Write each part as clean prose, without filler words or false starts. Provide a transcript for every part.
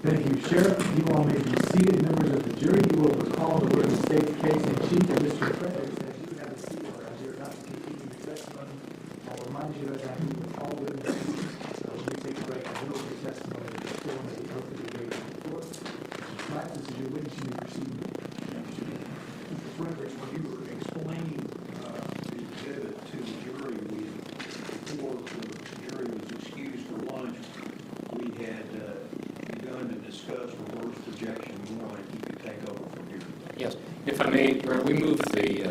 Thank you, Sheriff. You all may be seated. Members of the jury, you will recall the word state's case in chief, and Mr. Fredericks, as you have a seat, or as you're about to continue your testimony, I'll remind you that you will all witnesses, when you take a break, I will take testimony that the floor may be open to debate on the floor. Mr. Pratt, this is your witness. You may proceed. Mr. Fredericks, when you were explaining the exhibit to the jury, before the jury was excused for lunch, we had begun to discuss reverse projection 1. You could take over from here. Yes. If I may, we move the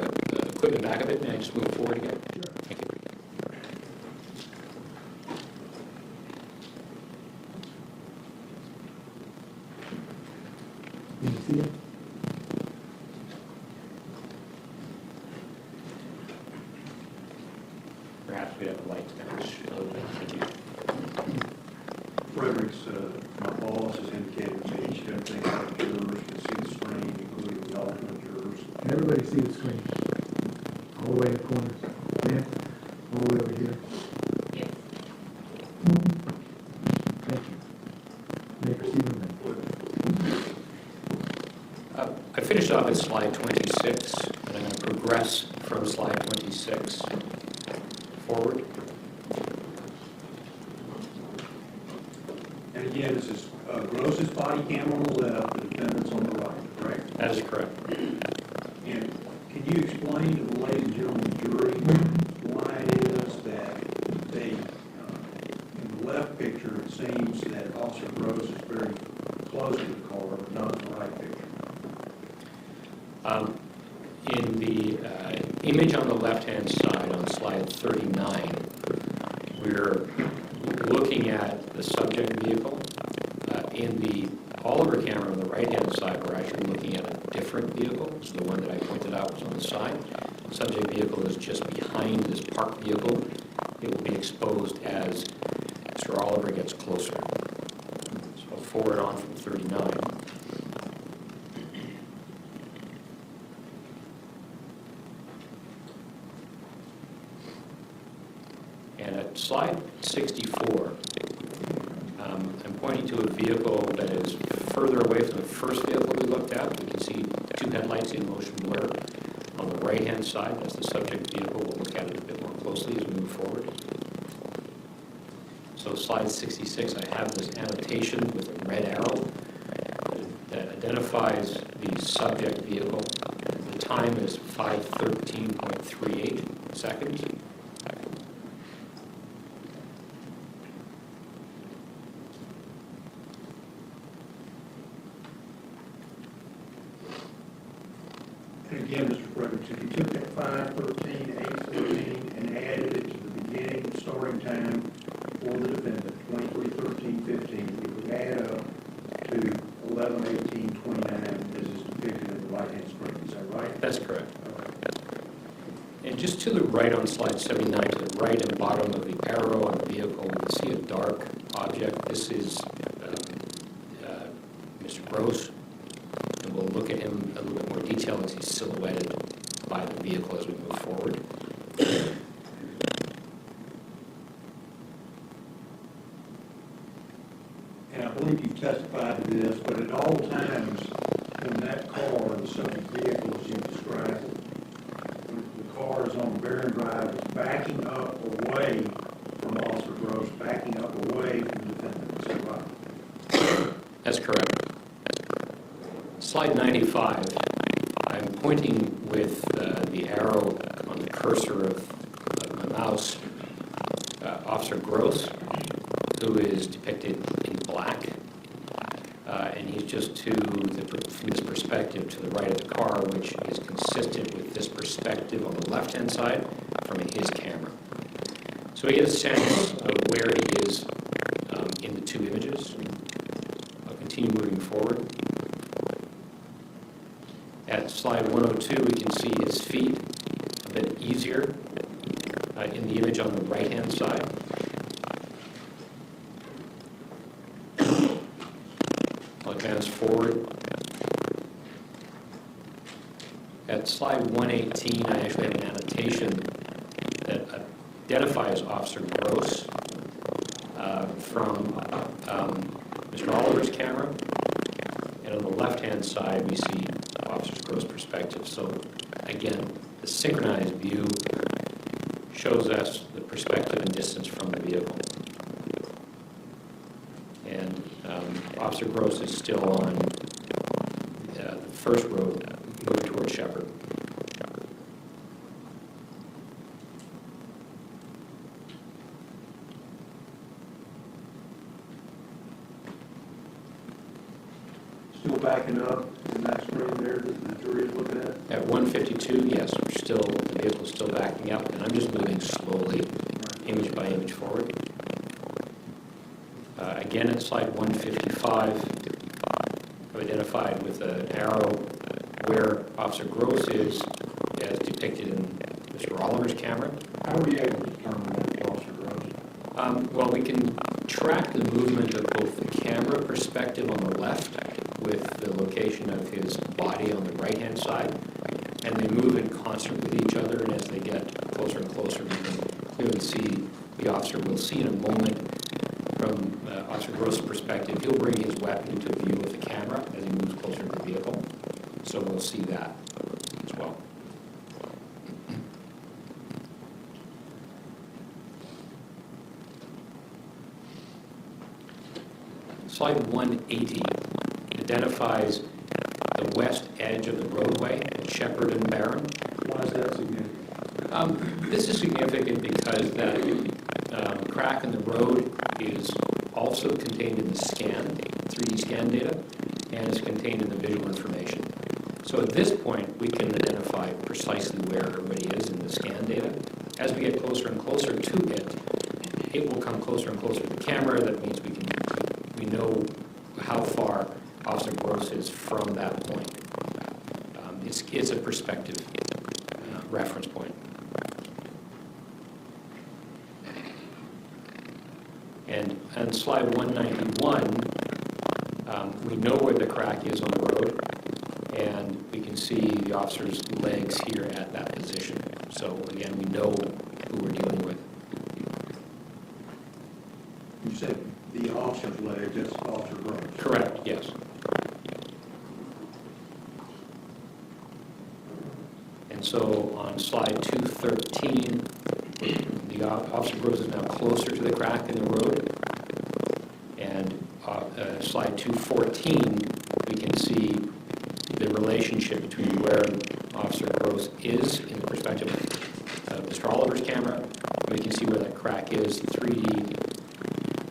equipment back a bit. May I just move forward again? Sure. Thank you. Can you see it? Perhaps we have a light down. Thank you. Fredericks, my boss has indicated to me she doesn't think our jurors can see the screen, including the alternate jurors. Can everybody see the screen? All the way in the corners. Dan? All the way over here. Yes. Thank you. You may proceed with me. I finished off at slide 26, and I'm going to progress from slide 26 forward. And again, this is Gross's body camera on the left, the defendant's on the right, correct? That is correct. And can you explain to the ladies and gentlemen of the jury why it is that they, in the left picture, it seems that Officer Gross is very close to the car, but not in the right picture? In the image on the left-hand side on slide 39, we're looking at the subject vehicle. In the Oliver camera on the right-hand side, we're actually looking at a different vehicle. So the one that I pointed out was on the side. The subject vehicle is just behind this parked vehicle. It will be exposed as Mr. Oliver gets closer. So forward on from 39. And at slide 64, I'm pointing to a vehicle that is further away from the first vehicle we looked at. We can see two headlights in motion blur. On the right-hand side, that's the subject vehicle. We'll look at it a bit more closely as we move forward. So slide 66, I have this annotation with a red arrow that identifies the subject vehicle. The time is 5:13.38 seconds. And again, Mr. Fredericks, if you took that 5:13, 8:14, and added it to the beginning starting time for the defendant, 23:13:15, it would add up to 11:18:29 as is depicted in the right-hand screen. Is that right? That's correct. Okay. And just to the right on slide 79, to the right and bottom of the arrow on the vehicle, we can see a dark object. This is Mr. Gross, and we'll look at him in a little bit more detail as he's silhouetted by the vehicle as we move forward. And I believe you've testified to this, but at all times when that car, the subject vehicle as you described it, when the car is on Barron Drive, it's backing up away from Officer Gross, backing up away from the defendant. Is that right? That's correct. Slide 95, I'm pointing with the arrow on the cursor of my mouse, Officer Gross, who is depicted in black, and he's just from this perspective to the right of the car, which is consistent with this perspective on the left-hand side from his camera. So we get a sense of where he is in the two images. I'll continue moving forward. At slide 102, we can see his feet a bit easier in the image on the right-hand side. I'll advance forward. At slide 118, I actually have an annotation that identifies Officer Gross from Mr. Oliver's camera, and on the left-hand side, we see Officer Gross' perspective. So again, the synchronized view shows us the perspective and distance from the vehicle. And Officer Gross is still on the first road moving towards Shepherd. Still backing up in that screen there that the jury is looking at? At 152, yes, the vehicle's still backing up, and I'm just moving slowly, image by image forward. Again, at slide 155, I've identified with an arrow where Officer Gross is, as depicted in Mr. Oliver's camera. How are you able to determine that, Officer Gross? Well, we can track the movement of both the camera perspective on the left with the location of his body on the right-hand side, and they move in concert with each other, and as they get closer and closer, we can clearly see the officer. We'll see in a moment from Officer Gross' perspective, he'll bring his weapon into view of the camera as he moves closer to the vehicle, so we'll see that as well. Slide 180 identifies the west edge of the roadway at Shepherd and Barron. Why is that significant? This is significant because that crack in the road is also contained in the scan, 3D scan data, and is contained in the visual information. So at this point, we can identify precisely where everybody is in the scan data. As we get closer and closer to it, it will come closer and closer to the camera. That means we know how far Officer Gross is from that point. It's a perspective reference point. And on slide 191, we know where the crack is on the road, and we can see the officer's legs here at that position. So again, we know who we're dealing with. You said the officer's leg, that's Officer Gross. Correct, yes. And so on slide 213, the Officer Gross is now closer to the crack in the road. And slide 214, we can see the relationship between where Officer Gross is in the perspective of Mr. Oliver's camera. We can see where that crack is. 3D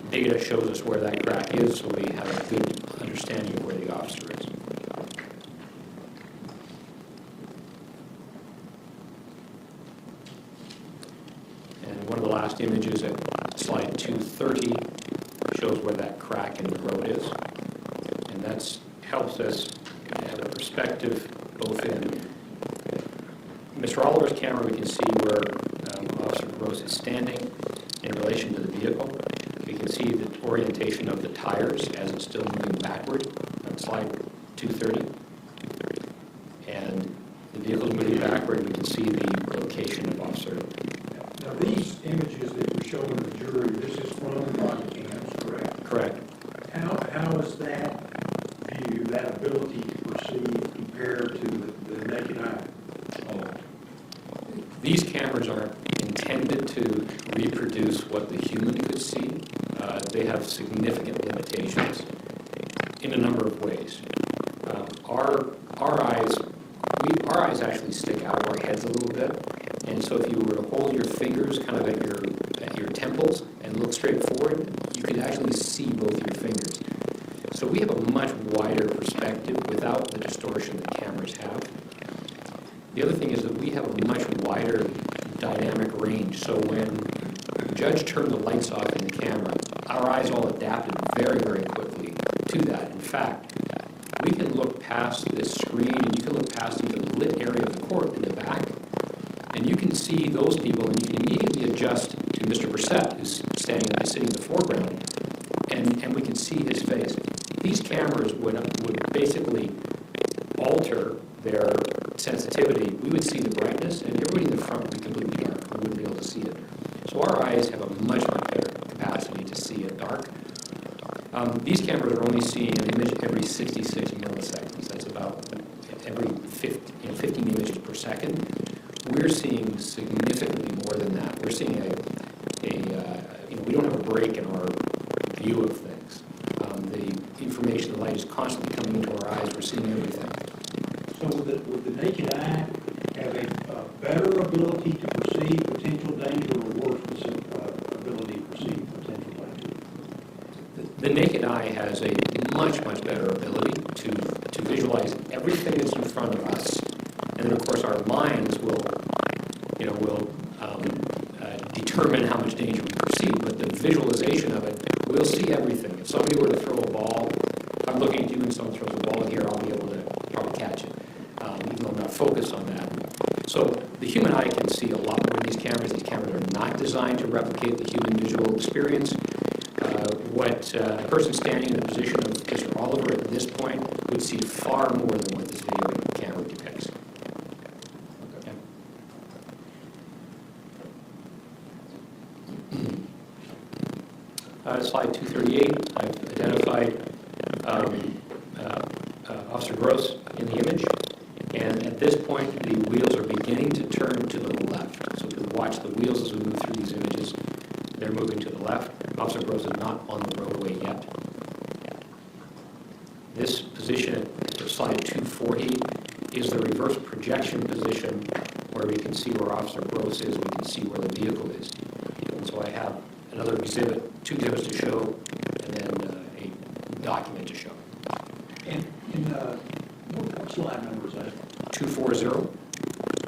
data shows us where that crack is, so we have a good understanding of where the officer is. And one of the last images at slide 230 shows where that crack in the road is. And that helps us have a perspective both in Mr. Oliver's camera. We can see where Officer Gross is standing in relation to the vehicle. We can see the orientation of the tires as it's still moving backward on slide 230. And the vehicle's moving backward. We can see the location of Officer. Now, these images that you're showing the jury, this is from the body cams, correct? Correct. How is that view, that ability to perceive compared to the naked eye? These cameras aren't intended to reproduce what the human could see. They have significant limitations in a number of ways. Our eyes actually stick out of our heads a little bit, and so if you were to hold your fingers kind of at your temples and look straight forward, you could actually see both your fingers. So we have a much wider perspective without the distortion that cameras have. The other thing is that we have a much wider dynamic range. So when the judge turned the lights off in the camera, our eyes all adapted very, very quickly to that. In fact, we can look past this screen and you can look past into the lit area of the court in the back, and you can see those people and you can immediately adjust to Mr. Brissett, who's sitting in the foreground, and we can see his face. These cameras would basically alter their sensitivity. We would see the brightness, and everybody in the front would be completely dark. We wouldn't be able to see it. So our eyes have a much, much better capacity to see it dark. These cameras are only seeing an image every 66 milliseconds. That's about every 15 images per second. We're seeing significantly more than that. We're seeing we don't have a break in our view of things. The information, the light is constantly coming into our eyes. We're seeing everything. So would the naked eye have a better ability to perceive potential danger or worse ability to perceive potential danger? The naked eye has a much, much better ability to visualize everything that's in front of us. And then, of course, our minds will determine how much danger we perceive, but the visualization of it, we'll see everything. If somebody were to throw a ball, if I'm looking at you and someone throws a ball here, I'll be able to probably catch it, even though I'm not focused on that. So the human eye can see a lot more in these cameras. These cameras are not designed to replicate the human visual experience. A person standing in the position of Mr. Oliver at this point would see far more than what this video camera depicts. Slide 238, I've identified Officer Gross in the image, and at this point the wheels are beginning to turn to the left. So we can watch the wheels as we move through these images. They're moving to the left. Officer Gross is not on the roadway yet. This position, slide 240, is the reverse projection position where we can see where Officer Gross is, we can see where the vehicle is. And so I have another exhibit, two exhibits to show, and then a document to show. And what slide number is that? 240.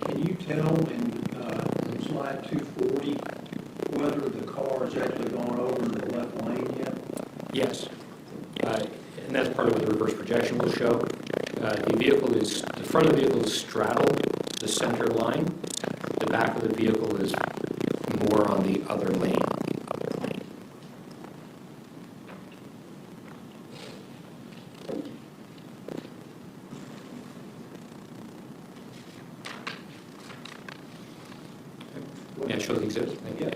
Can you tell in slide 240 whether the car has actually gone over into the left lane yet? Yes. And that's part of what the reverse projection will show. The front of the vehicle is straddled the center line. The back of the vehicle is more on the other lane. Yeah, show the exhibit. Thank you.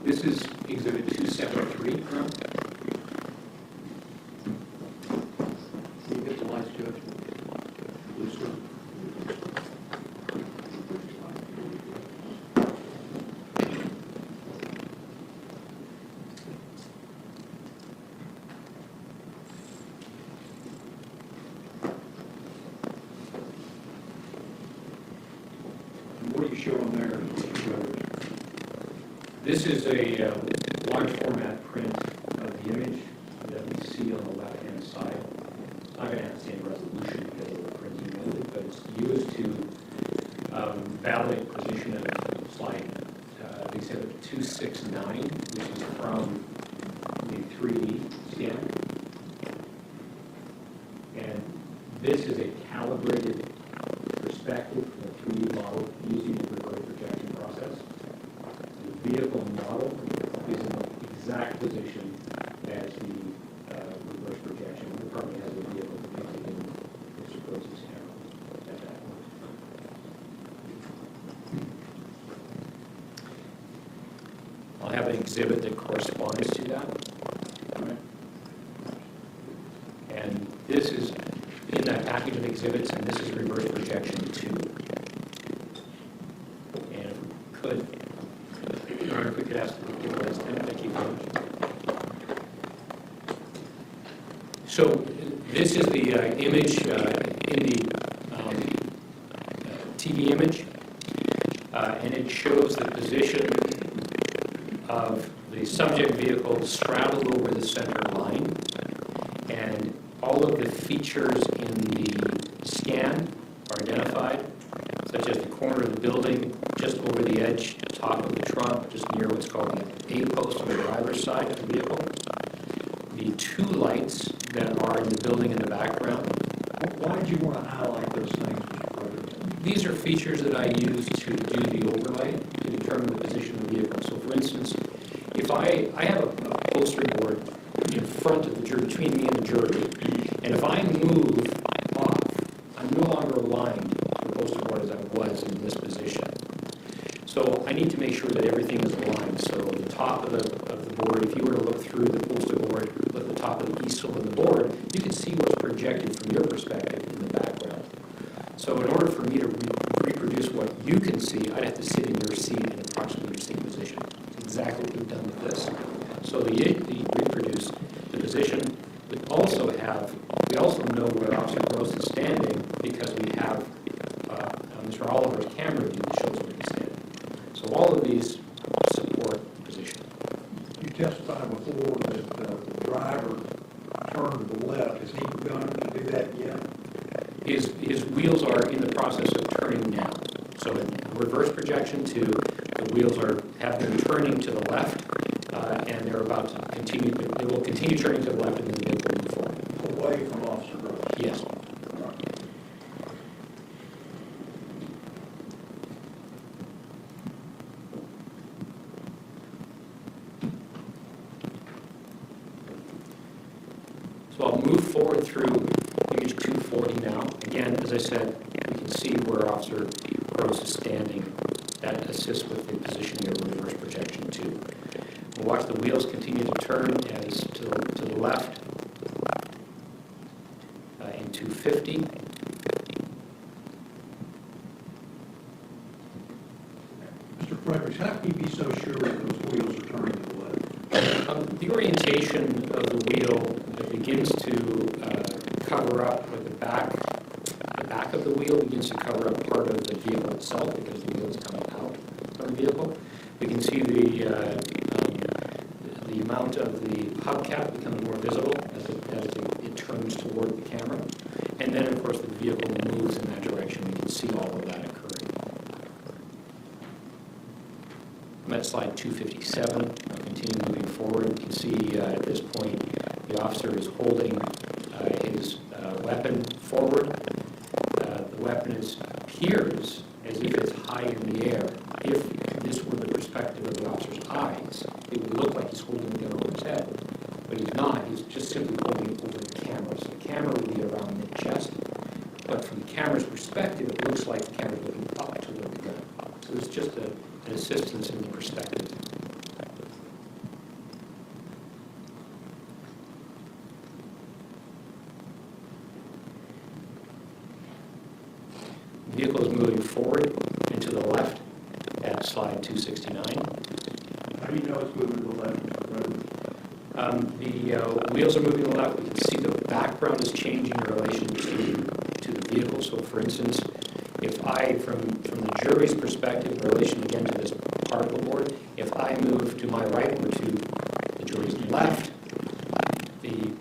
This is exhibit 273. Can you get the lights, Judge? Please, sir. And what are you showing there, Mr. Fredericks? This is a large format print of the image that we see on the left-hand side. It's not going to have the same resolution because of the printing method, but it's used to validate position of slide exhibit 269, which is from the 3D scan. And this is a calibrated perspective from the 3D model using the reverse projection process. The vehicle model is in the exact position as the reverse projection. It probably has a vehicle depicted in Mr. Gross's arrow at that point. I'll have an exhibit that corresponds to that. And this is in that package of exhibits, and this is reverse projection 2. And if we could, if we could ask the people to stand, thank you very much. So this is the image in the TV image, and it shows the position of the subject vehicle straddled over the center line, and all of the features in the scan are identified, such as the corner of the building, just over the edge, top of the trunk, just near what's called the A-post on the driver's side of the vehicle. The two lights that are in the building in the background. Why did you want to highlight those things, Mr. Fredericks? These are features that I use to do the overlay to determine the position of the vehicle. So if I have a poster board in front of the jury, between me and the jury, and if I move off, I'm no longer aligned to the poster board as I was in this position. So I need to make sure that everything is aligned. So the top of the board, if you were to look through the poster board, look at the top of the easel of the board, you can see what's projected from your perspective in the background. So in order for me to reproduce what you can see, I'd have to sit in your seat in approximately your same position. That's exactly what we've done with this. So the reproduce the position. We also know where Officer Gross is standing because we have Mr. Oliver's camera view that shows where he's standing. So all of these support position. You testified before that the driver turned to the left. Has he begun to do that yet? His wheels are in the process of turning now. So in reverse projection 2, the wheels have been turning to the left, and they're about to continue. They will continue turning to the left, and then they will move forward. Away from Officer Gross? Yes. So I'll move forward through image 240 now. Again, as I said, we can see where Officer Gross is standing. That assists with the positioning of reverse projection 2. We'll watch the wheels continue to turn as to the left in 250. Mr. Fredericks, how can you be so sure that those wheels are turning to the left? The orientation of the wheel begins to cover up with the back of the wheel begins to cover up part of the vehicle itself because the wheel is coming out from the vehicle. We can see the amount of the hubcap becoming more visible as it turns toward the camera. And then, of course, the vehicle moves in that direction. We can see all of that occurring. I'm at slide 257. I'll continue moving forward. You can see at this point the officer is holding his weapon forward. The weapon appears as if it's high in the air. If this were the perspective of the officer's eyes, it would look like he's holding the gun over his head. But he's not. He's just simply holding it over the camera. So the camera would be around the chest. But from the camera's perspective, it looks like the camera's looking up toward the gun. So it's just an assistance in the perspective. The vehicle is moving forward and to the left at slide 269. How do you know it's moving to the left? The wheels are moving to the left. We can see the background is changing in relation to the vehicle. So, for instance, if I, from the jury's perspective, in relation again to this particle board, if I move to my right or to the jury's left, the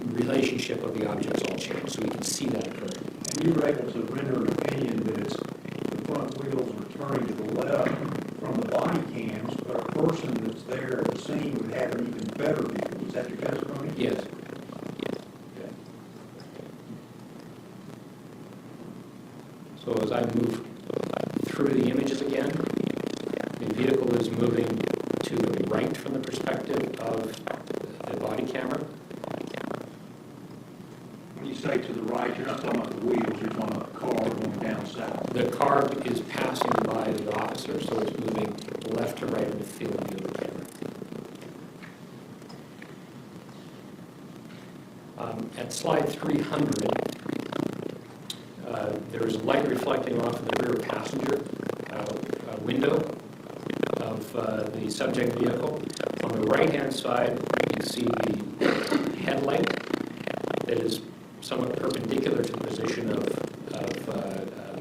relationship of the objects all change. So we can see that occurring. And you were able to render an opinion that the front wheels were turning to the left from the body cams, but a person that's there at the scene would have an even better view. Is that your testimony? Yes. Okay. So as I move through the images again, the vehicle is moving to the right from the perspective of the body camera. When you say to the right, you're not talking about the wheels, you're talking about the car going down south. The car is passing by the officer, so it's moving left to right in the field of view of the camera. At slide 300, there's light reflecting off of the rear passenger window of the subject vehicle. On the right-hand side, you can see the headlight that is somewhat perpendicular to the position of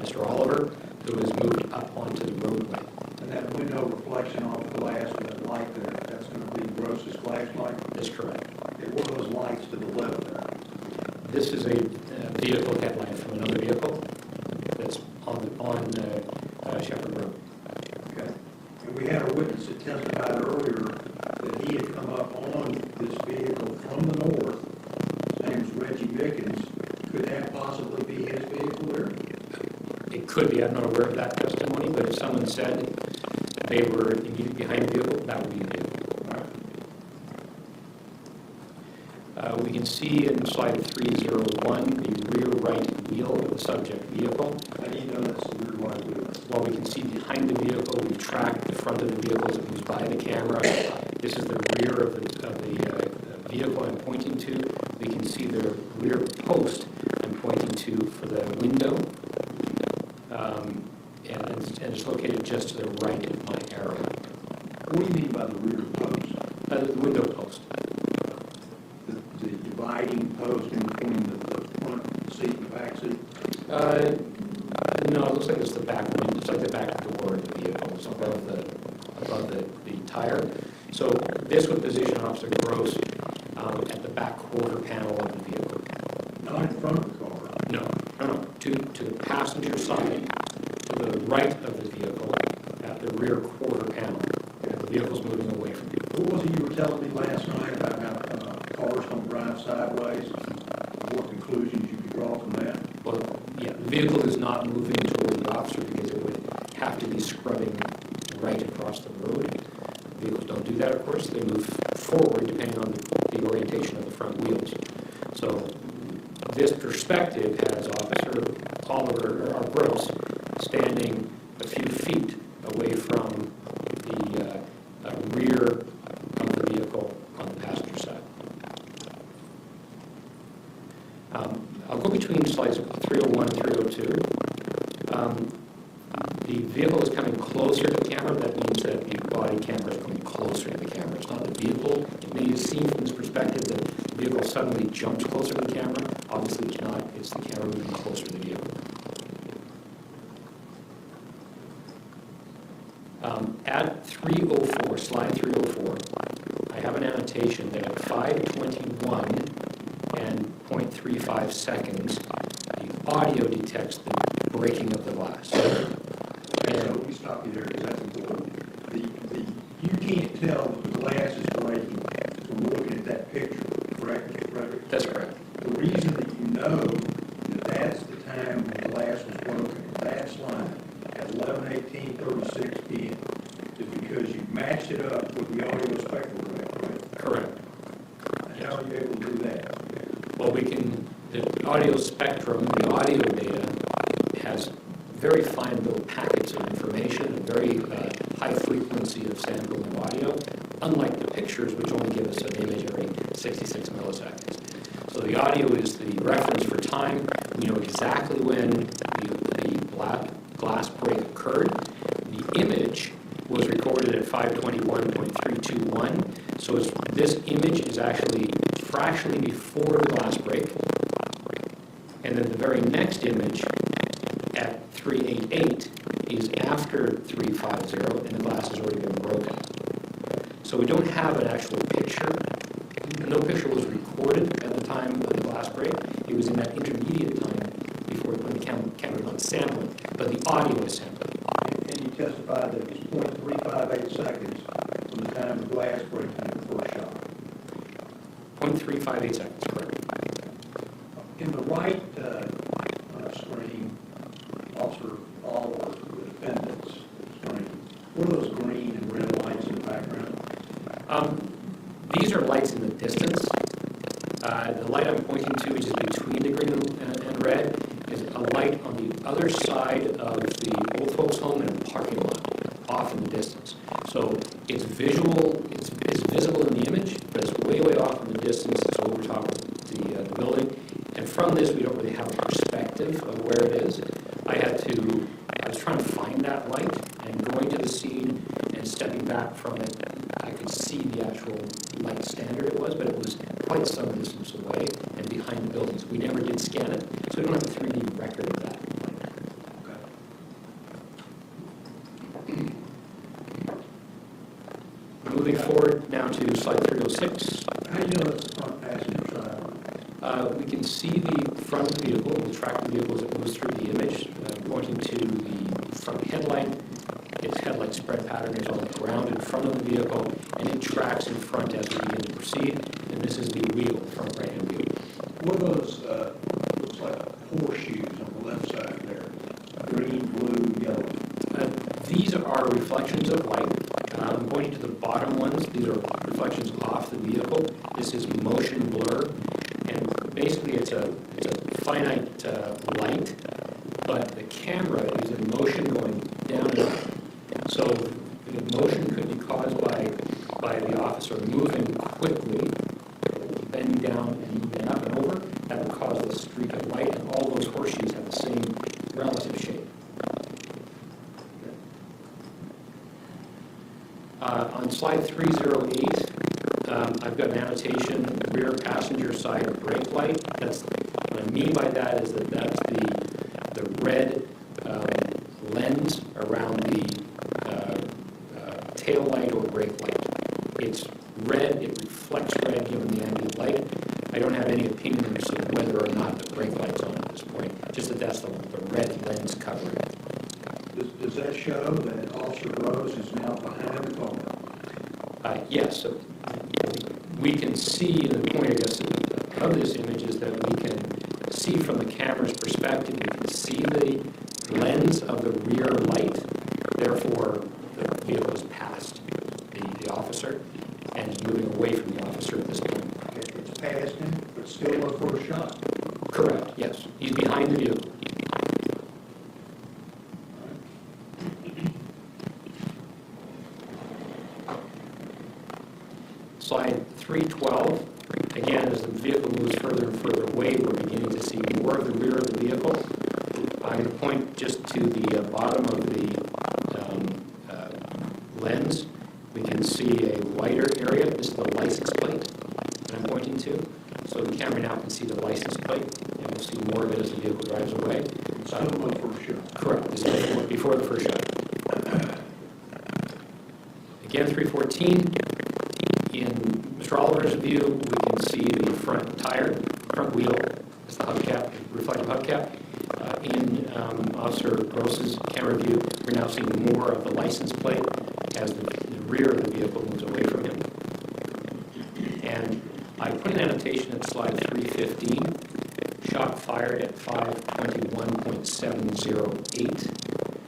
Mr. Oliver, who has moved up onto the roadway. And that window reflection off the glass with that light there, that's going to be Gross's flashlight? That's correct. Okay, what are those lights to the left there? This is a vehicle headlight from another vehicle that's on Shepherd Road. Okay. And we had a witness that testified earlier that he had come up on this vehicle from the north. His name is Reggie Mickens. Could that possibly be his vehicle there? It could be. I'm not aware of that testimony, but if someone said they were immediately behind the vehicle, that would be the vehicle. We can see in slide 301 the rear right wheel of the subject vehicle. How do you know that's the rear right wheel? Well, we can see behind the vehicle, we track the front of the vehicle as it moves by the camera. This is the rear of the vehicle I'm pointing to. We can see the rear post I'm pointing to for the window. And it's located just to the right of my arrow. What do you mean by the rear post? The window post. The dividing post in between the front seat and the back seat? No, it looks like it's the back window. It's like the back door of the vehicle. It's above the tire. So this would position Officer Gross at the back quarter panel of the vehicle. Not in front of the car. No. To the passenger side, to the right of the vehicle, at the rear quarter panel. The vehicle's moving away from you. What was it you were telling me last night about how cars don't drive sideways? What conclusions you could draw from that? Well, yeah, the vehicle is not moving toward the officer because it would have to be scrubbing right across the road. Vehicles don't do that, of course. They move forward depending on the orientation of the front wheels. So this perspective has Officer Gross standing a few feet away from the rear of the vehicle on the passenger side. I'll go between slides 301 and 302. The vehicle is coming closer to the camera. That means that the body camera is coming closer to the camera. It's not the vehicle. It may seem from this perspective that the vehicle suddenly jumps closer to the camera. Obviously, it's not. It's the camera moving closer to the vehicle. At 304, slide 304, I have an annotation that at 5:21 and 0.35 seconds, the audio detects the breaking of the glass. So let me stop you there because that's important. You can't tell that the glass is breaking from looking at that picture, correct, Frederick? That's correct. The reason that you know that that's the time when the glass was broken in that slide at 11:18:36 p.m. is because you matched it up with the audio spectrogram, right? Correct. How are you able to do that? Well, the audio spectrum, the audio data, has very fine little packets of information, a very high frequency of sampling of audio, unlike the pictures, which only give us an image every 66 milliseconds. So the audio is the reference for time. We know exactly when the glass break occurred. The image was recorded at 5:21.321, so this image is actually fractionally before the glass break, and then the very next image at 388 is after 350, and the glass has already been broken. So we don't have an actual picture. No picture was recorded at the time of the glass break. It was in that intermediate time before when the camera was not sampling, but the audio is sampling. And you testified that it was 0.358 seconds from the time the glass breaks in the first shot. 0.358 seconds, correct. In the right screen, Officer Oliver, the defendant's screen, what are those green and red lights in the background? These are lights in the distance. The light I'm pointing to, which is between the green and red, is a light on the other side of the old folks' home in a parking lot, off in the distance. So it's visual, it's visible in the image, but it's way, way off in the distance. It's over top of the building. And from this, we don't really have a perspective of where it is. I was trying to find that light, and going to the scene and stepping back from it, I could see the actual light standard it was, but it was quite some distance away and behind the buildings. We never did scan it, so we don't have a 3D record of that light. Okay. Moving forward now to slide 306. How do you know that's the front passenger side? We can see the front of the vehicle. We'll track the vehicle as it moves through the image, pointing to the front headlight. Its headlight spread pattern is on the ground in front of the vehicle, and it tracks in front as we begin to proceed. And this is the wheel, front right-hand wheel. What are those, looks like horseshoes on the left side there? Green, blue, yellow. These are reflections of light. I'm pointing to the bottom ones. These are reflections off the vehicle. This is motion blur. And basically it's a finite light, but the camera is in motion going down and up. So the motion could be caused by the officer moving quickly, bending down and moving up and over. That would cause a streak of light, and all those horseshoes have the same relative shape. On slide 308, I've got an annotation, rear passenger side brake light. What I mean by that is that's the red lens around the tail light or brake light. It's red, it reflects red given the ambient light. I don't have any opinion as to whether or not the brake light's on at this point, just that that's the red lens covering it. Does that show that Officer Rose is now behind the car? Yes. So we can see, the point, I guess, of this image is that we can see from the camera's perspective, we can see the lens of the rear light. Therefore, the vehicle is past the officer and is moving away from the officer at this point. Okay, it's past him, but still look for a shot. Correct, yes. He's behind the vehicle. Slide 312, again, as the vehicle moves further and further away, we're beginning to see more of the rear of the vehicle. I'm going to point just to the bottom of the lens. We can see a whiter area. This is the license plate that I'm pointing to. So the camera now can see the license plate, and we'll see more of it as the vehicle drives away. Still look for a shot. Correct. This is before the first shot. Again, 314. In Mr. Oliver's view, we can see the front wheel, is the hubcap, reflective hubcap. In Officer Gross's camera view, we're now seeing more of the license plate as the rear of the vehicle moves away from him. And I put an annotation at slide 315, shot fired at 5:21.708.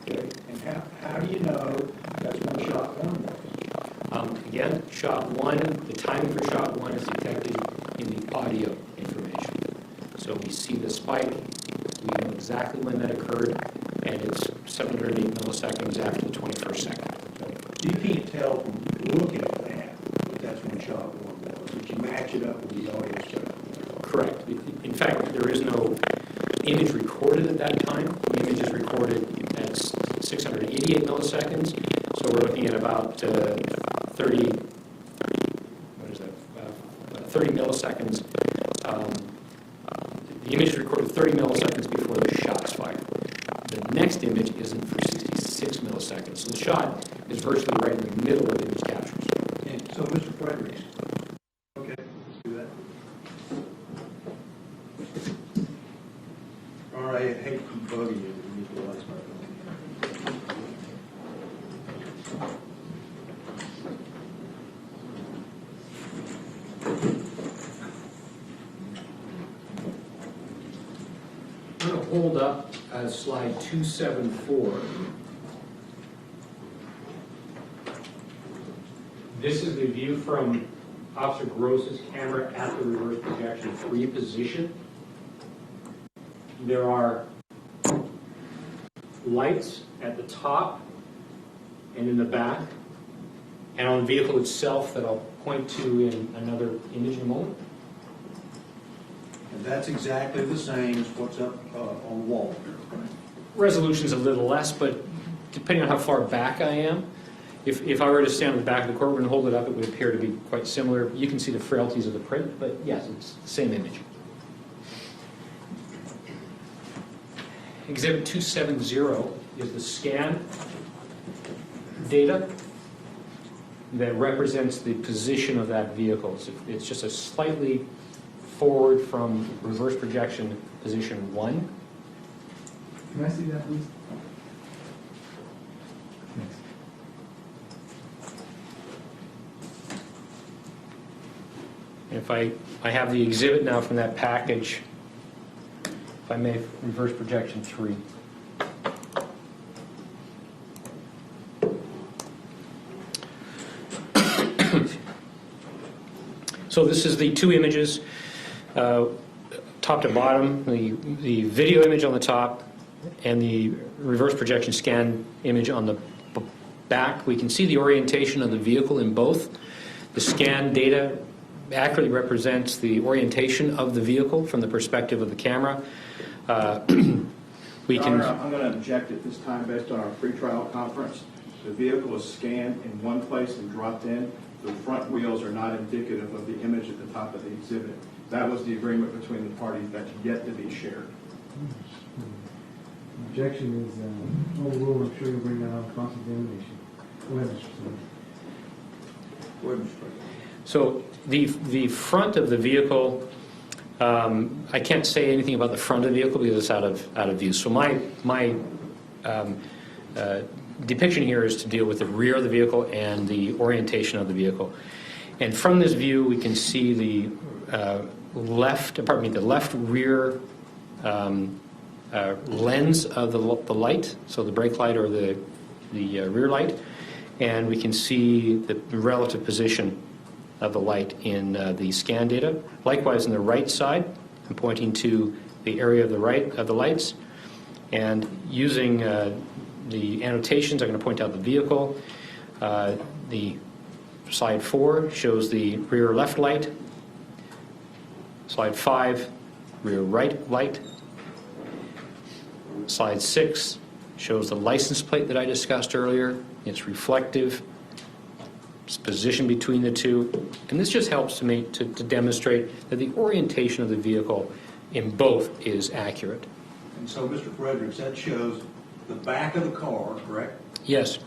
Okay, and how do you know that's when shot one was? Again, shot one, the timing for shot one is detected in the audio information. So we see the spike, we know exactly when that occurred, and it's 708 milliseconds after the 21st second. You can't tell from looking at that that's when shot one was, but you match it up with the audio shot. Correct. In fact, there is no image recorded at that time. The image is recorded at 688 milliseconds, so we're looking at about 30 milliseconds. The image is recorded 30 milliseconds before the shot is fired. The next image isn't for 66 milliseconds. So the shot is virtually right in the middle of the image captures. And so, Mr. Fredericks, okay, let's do that. All right, I hate to bug you. I'm going to hold up slide 274. This is the view from Officer Gross's camera at the reverse projection 3 position. There are lights at the top and in the back, and on the vehicle itself that I'll point to in another image in a moment. And that's exactly the same as what's up on the wall. Resolution's a little less, but depending on how far back I am, if I were to stand on the back of the courtroom and hold it up, it would appear to be quite similar. You can see the frailties of the print, but yes, it's the same image. Exhibit 270 is the scan data that represents the position of that vehicle. So it's just a slightly forward from reverse projection position 1. Can I see that, please? Thanks. If I have the exhibit now from that package, if I may, reverse projection 3. So this is the two images, top to bottom, the video image on the top and the reverse projection scan image on the back. We can see the orientation of the vehicle in both. The scan data accurately represents the orientation of the vehicle from the perspective of the camera. Your Honor, I'm going to object at this time based on our pretrial conference. The vehicle is scanned in one place and dropped in. The front wheels are not indicative of the image at the top of the exhibit. That was the agreement between the parties that's yet to be shared. Objection is overruled. I'm sure you'll bring that on cross-examination. Go ahead, Mr. Simmons. Go ahead, Mr. President. So the front of the vehicle, I can't say anything about the front of the vehicle because it's out of view. So my depiction here is to deal with the rear of the vehicle and the orientation of the vehicle. And from this view, we can see the left rear lens of the light, so the brake light or the rear light, and we can see the relative position of the light in the scan data. Likewise, on the right side, I'm pointing to the area of the right of the lights, and using the annotations, I'm going to point out the vehicle. The slide 4 shows the rear left light. Slide 5, rear right light. Slide 6 shows the license plate that I discussed earlier. It's reflective. It's positioned between the two. And this just helps to demonstrate that the orientation of the vehicle in both is accurate. And so, Mr. Fredericks, that shows the back of the car, correct? Yes,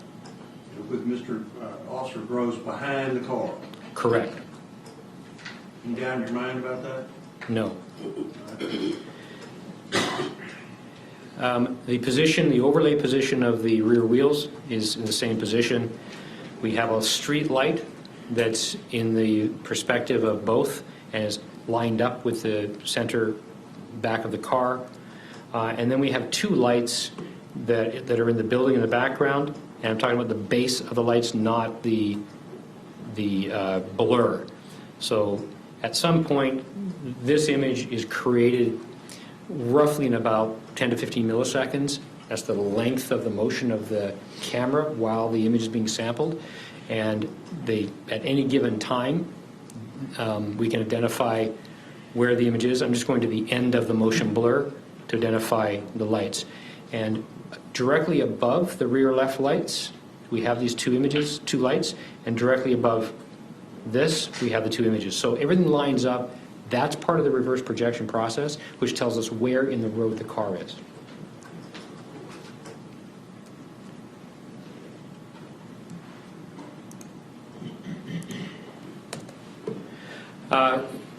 With Mr. Officer Gross behind the car. correct. You down your mind about that? No. The overlay position of the rear wheels is in the same position. We have a street light that's in the perspective of both and is lined up with the center back of the car. And then we have two lights that are in the building in the background. And I'm talking about the base of the lights, not the blur. So at some point, this image is created roughly in about 10 to 15 milliseconds. That's the length of the motion of the camera while the image is being sampled. And at any given time, we can identify where the image is. I'm just going to the end of the motion blur to identify the lights. And directly above the rear left lights, we have these two images, two lights, and directly above this, we have the two images. So everything lines up. That's part of the reverse projection process, which tells us where in the road the car is.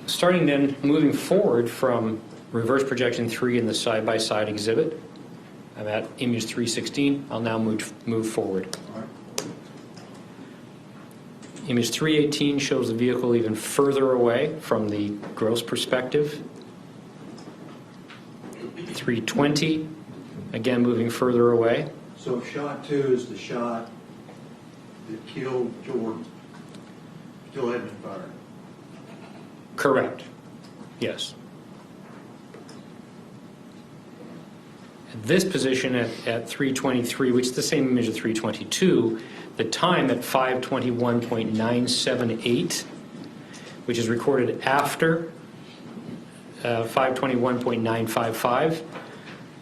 Starting then, moving forward from reverse projection 3 in the side-by-side exhibit, I'm at image 316. I'll now move forward. All right. Image 318 shows the vehicle even further away from the gross perspective. 320, again moving further away. So shot 2 is the shot that killed Jordan. Still hadn't been fired. Correct. Yes. At this position at 323, which is the same image of 322, the time at 521.978, which is recorded after 521.955,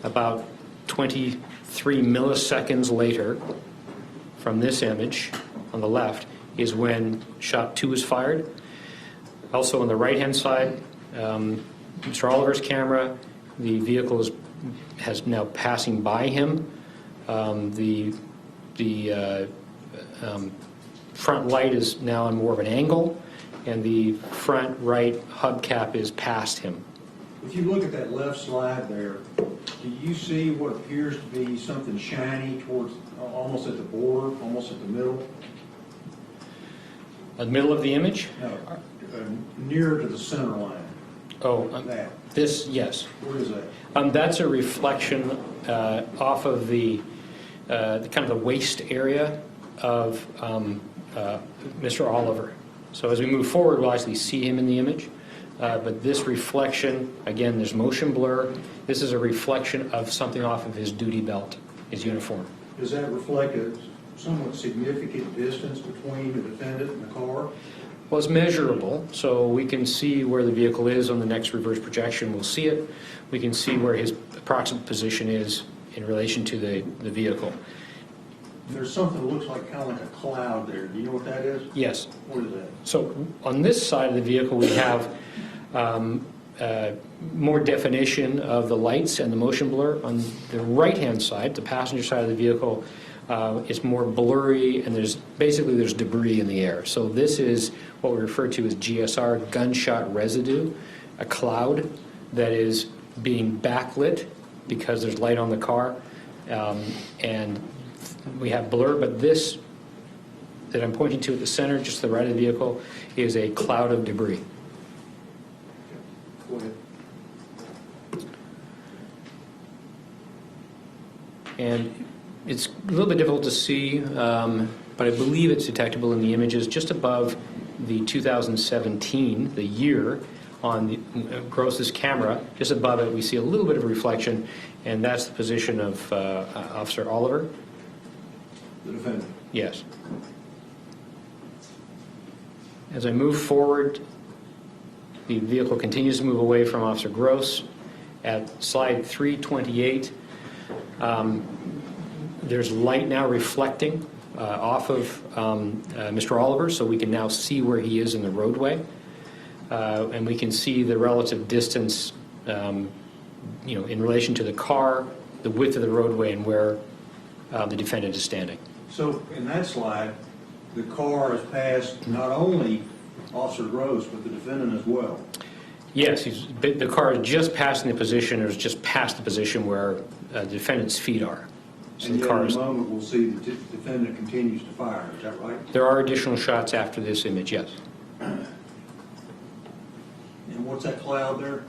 about 23 milliseconds later from this image on the left, is when shot 2 is fired. Also on the right-hand side, Mr. Oliver's camera, the vehicle has now passing by him. The front light is now on more of an angle, and the front right hubcap is past him. If you look at that left slide there, do you see what appears to be something shiny towards, almost at the border, almost at the middle? The middle of the image? No, nearer to the center line. Oh, That. this, yes. Where is that? That's a reflection off of the kind of the waist area of Mr. Oliver. So as we move forward, we'll actually see him in the image. But this reflection, again, there's motion blur. This is a reflection of something off of his duty belt, his uniform. Does that reflect a somewhat significant distance between the defendant and the car? Well, it's measurable, so we can see where the vehicle is on the next reverse projection. We'll see it. We can see where his approximate position is in relation to the vehicle. There's something that looks like kind of like a cloud there. Do you know what that is? Yes. What is that? So on this side of the vehicle, we have more definition of the lights and the motion blur. On the right-hand side, the passenger side of the vehicle, it's more blurry, and there's debris in the air. So this is what we refer to as GSR, gunshot residue, a cloud that is being backlit because there's light on the car, and we have blur. But this that I'm pointing to at the center, just to the right of the vehicle, is a cloud of debris. Go ahead. And it's a little bit difficult to see, but I believe it's detectable in the images just above the 2017, the year, on the, Gross's camera. Just above it, we see a little bit of reflection, and that's the position of Officer Oliver. The defendant. Yes. As I move forward, the vehicle continues to move away from Officer Gross. At slide 328, there's light now reflecting off of Mr. Oliver, so we can now see where he is in the roadway. And we can see the relative distance, in relation to the car, the width of the roadway, and where the defendant is standing. So in that slide, the car has passed not only Officer Gross, but the defendant as well. Yes, the car is just passing the position, or is just past the position where the defendant's feet are. So And the yet car in is. a moment, we'll see the defendant continues to fire. Is that right? There are additional shots after this image, yes. And what's that cloud there?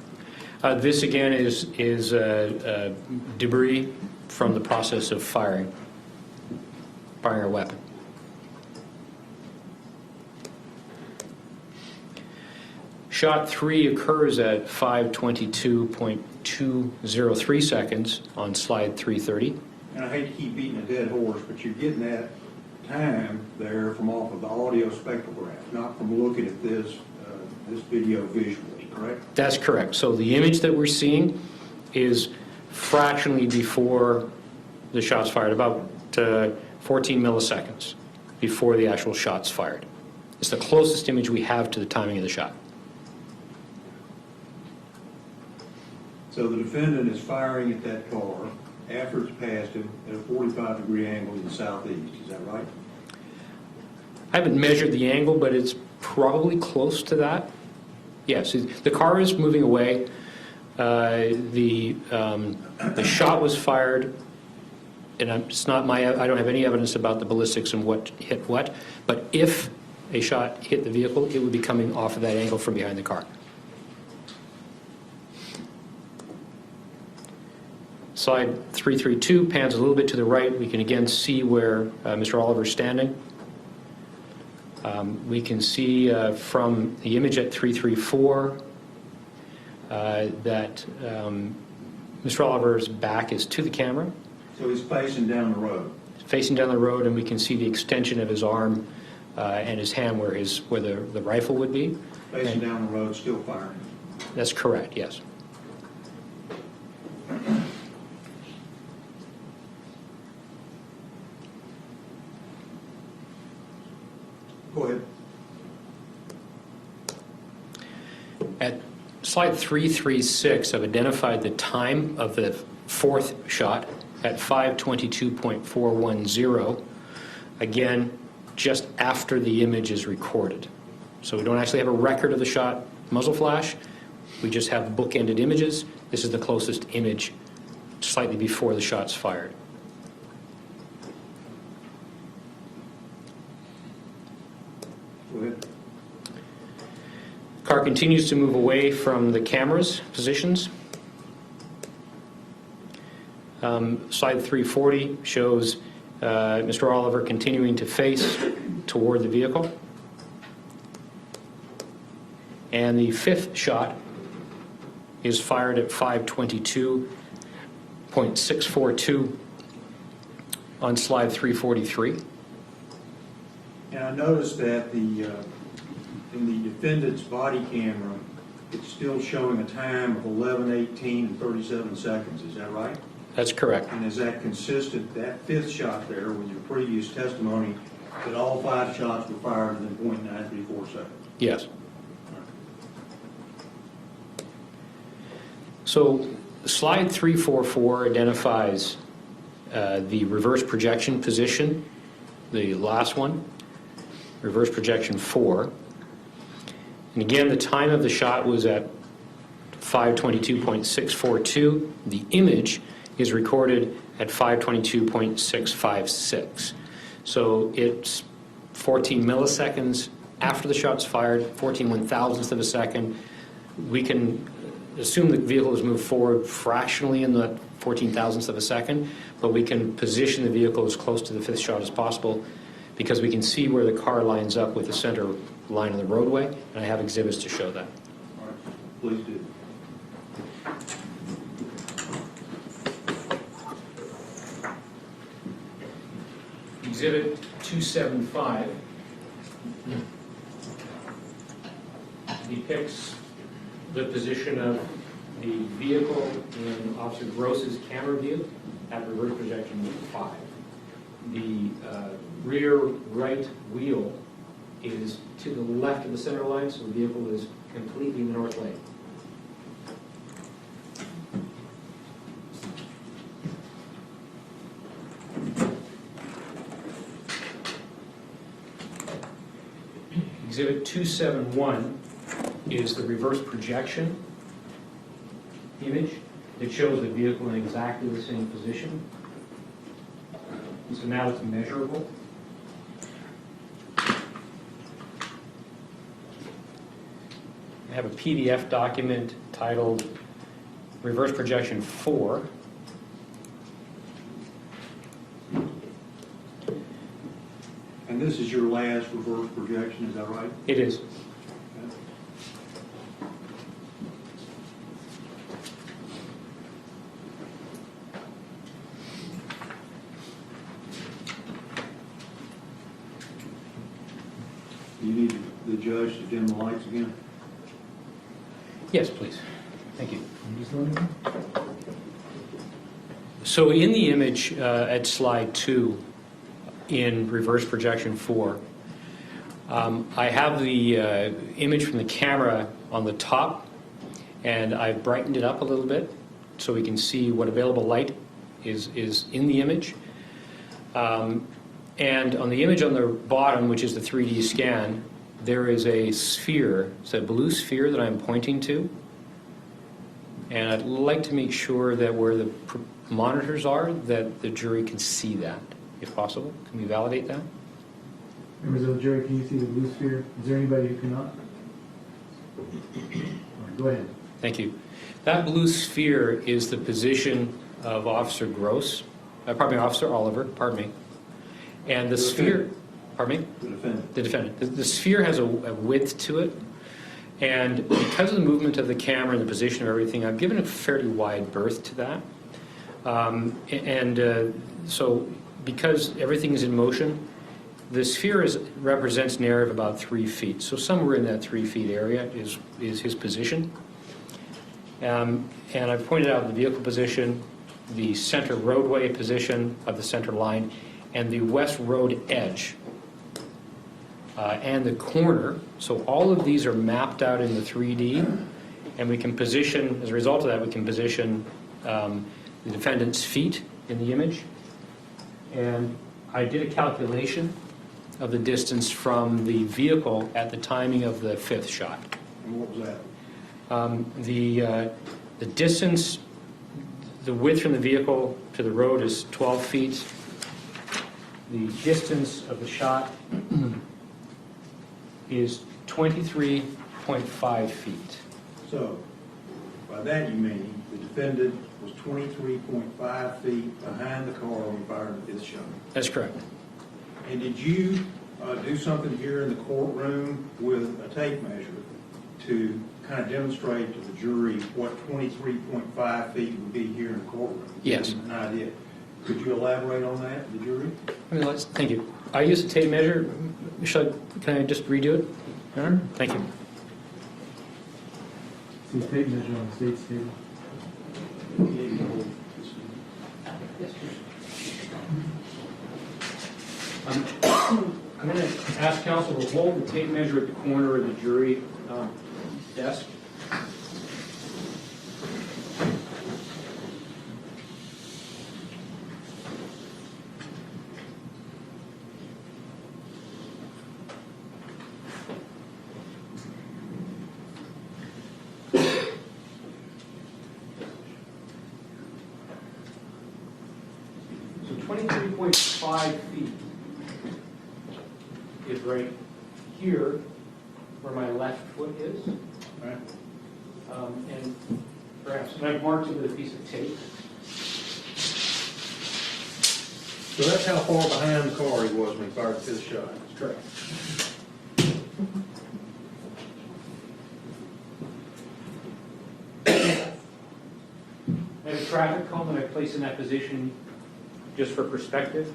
This again is debris from the process of firing a weapon. Shot 3 occurs at 5:22.203 seconds on slide 330. And I hate to keep beating a dead horse, but you're getting that time there from off of the audio spectrograph, not from looking at this video visually, correct? That's correct. So the image that we're seeing is fractionally before the shots fired, about 14 milliseconds before the actual shots fired. It's the closest image we have to the timing of the shot. So the defendant is firing at that car after it's passed him at a 45-degree angle in the southeast. Is that right? I haven't measured the angle, but it's probably close to that. Yes, the car is moving away. The shot was fired, and it's not I don't have any evidence about the ballistics and what hit what, but if a shot hit the vehicle, it would be coming off of that angle from behind the car. Slide 332 pans a little bit to the right. We can again see where Mr. Oliver is standing. We can see from the image at 334 that Mr. Oliver's back is to the camera. So he's facing down the road. Facing down the road, and we can see the extension of his arm and his hand where the rifle would be. Facing down the road, still firing. That's correct, yes. Go ahead. At slide 336, I've identified the time of the fourth shot at 5:22.410, again, just after the image is recorded. So we don't actually have a record of the shot muzzle flash. We just have bookended images. This is the closest image slightly before the shot's fired. Go ahead. Car continues to move away from the camera's positions. Slide 340 shows Mr. Oliver continuing to face toward the vehicle. And the fifth shot is fired at 5:22.642 on slide 343. And I noticed that in the defendant's body camera, it's still showing a time of 11:18 and 37 seconds. Is that right? That's correct. And is that consistent, that fifth shot there, with your previous testimony, that all 5 shots were fired within .934 seconds? Yes. So slide 344 identifies the reverse projection position, the last one, reverse projection 4. And again, the time of the shot was at 5:22.642. The image is recorded at 5:22.656. So it's 14 milliseconds after the shot's fired, 14 one-thousandths of a second. We can assume the vehicle has moved forward fractionally in the 14 thousandths of a second, but we can position the vehicle as close to the fifth shot as possible because we can see where the car lines up with the center line of the roadway, and I have exhibits to show that. All right, please do. Exhibit 275 depicts the position of the vehicle in Officer Gross's camera view at reverse projection 5. The rear right wheel is to the left of the center line, so the vehicle is completely in the north lane. Exhibit 271 is the reverse projection image. It shows the vehicle in exactly the same position. And so now it's measurable. I have a PDF document titled Reverse Projection 4. And this is your last reverse projection, is that right? It is. You need the judge to dim the lights again? Yes, please. Thank you. So in the image at slide 2 in reverse projection 4, I have the image from the camera on the top, and I've brightened it up a little bit so we can see what available light is in the image. And on the image on the bottom, which is the 3D scan, there is a sphere. It's a blue sphere that I'm pointing to. And I'd like to make sure that where the monitors are, that the jury can see that, if possible. Can we validate that? Members of the jury, can you see the blue sphere? Is there anybody who cannot? All right, go ahead. Thank you. That blue sphere is the position of Officer Gross, Officer Oliver, pardon me. And the sphere, pardon me? The defendant. The defendant. The sphere has a width to it, and because of the movement of the camera and the position of everything, I've given a fairly wide berth to that. So because everything is in motion, the sphere represents an area of about 3 feet. So somewhere in that 3 feet area is his position. And I've pointed out the vehicle position, the center roadway position of the center line, and the west road edge, and the corner. So all of these are mapped out in the 3D, and we can position, as a result of that, we can position the defendant's feet in the image. And I did a calculation of the distance from the vehicle at the timing of the fifth shot. And what was that? The distance, the width from the vehicle to the road is 12 feet. The distance of the shot is 23.5 feet. So, by that you mean the defendant was 23.5 feet behind the car when he fired the fifth shot. That's correct. And did you do something here in the courtroom with a tape measure to kind of demonstrate to the jury what 23.5 feet would be here in the courtroom. Yes. An idea. Could you elaborate on that to the jury? Thank you. I use a tape measure. Can I just redo it? Your Honor? Thank you. See tape measure on the state's table. I'm going to ask counsel to hold the tape measure at the corner of the jury desk. So 23.5 feet is right here where my left foot is. Right. And perhaps, and I've marked it with a piece of tape. So that's how far behind the car he was when he fired the fifth shot. Correct. I have a traffic cone that I place in that position just for perspective.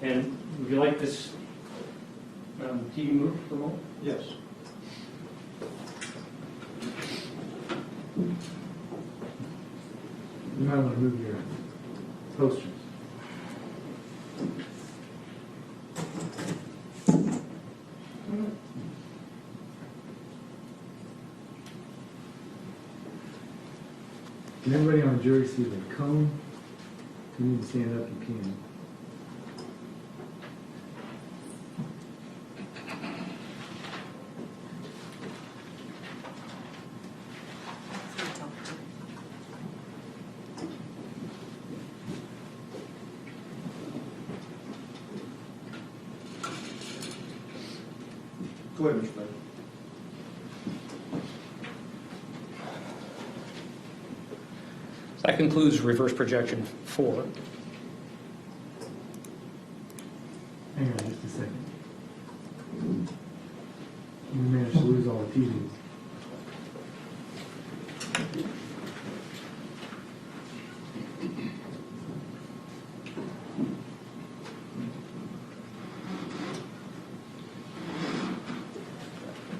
And would you like this TV move for a moment? Yes. You might want to move your posters. Can everybody on the jury see the cone? If you need to stand up, you can. Go ahead, Mr. President. That concludes reverse projection 4. Hang on just a second. You managed to lose all the TVs.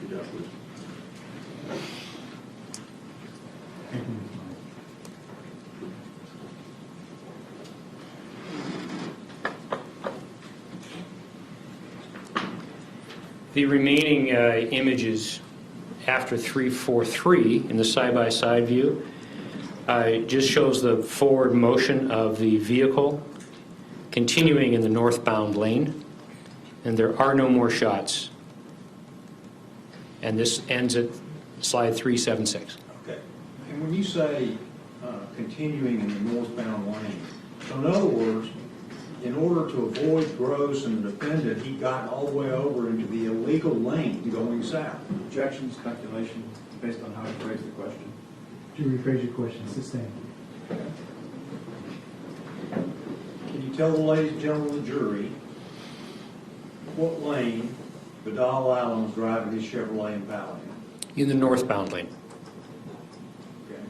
Good job, please. Thank you, Ms. Myers. The remaining images after 343 in the side-by-side view just shows the forward motion of the vehicle continuing in the northbound lane, and there are no more shots. And this ends at slide 376. Okay. And when you say continuing in the northbound lane, so in other words, in order to avoid Gross and the defendant, he got all the way over into the illegal lane going south. Objection, speculation, based on how I phrased the question. Would you rephrase your question? Sustained. Can you tell the ladies and gentlemen of the jury what lane Vidal Allen was driving his Chevrolet Impala in? In the northbound lane. Okay.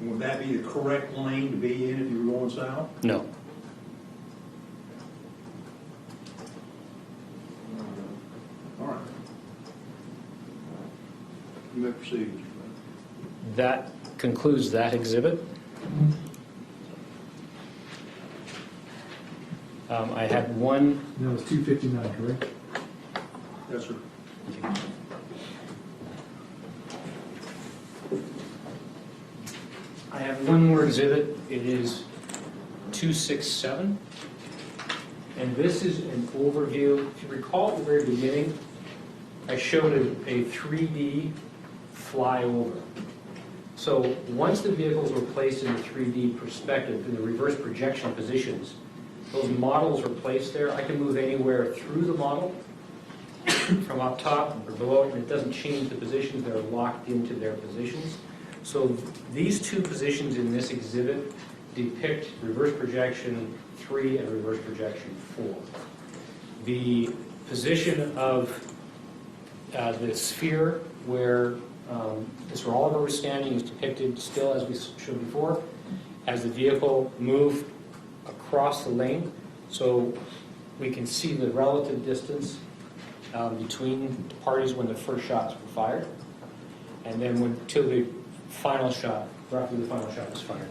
And would that be the correct lane to be in if you were going south? No. All right. You may proceed, Mr. President. That concludes that exhibit. I had one. No, it's 259, correct? Yes, sir. I have one more exhibit. It is 267. And this is an overview. If you recall at the very beginning, I showed a 3D flyover. So once the vehicles were placed in the 3D perspective, in the reverse projection positions, those models were placed there. I can move anywhere through the model, from up top or below it, and it doesn't change the positions. They're locked into their positions. So these two positions in this exhibit depict reverse projection 3 and reverse projection 4. The position of the sphere where Mr. Oliver was standing, is depicted still as we showed before, as the vehicle moved across the lane. So we can see the relative distance between the parties when the first shots were fired, and then until the final shot, roughly the final shot was fired.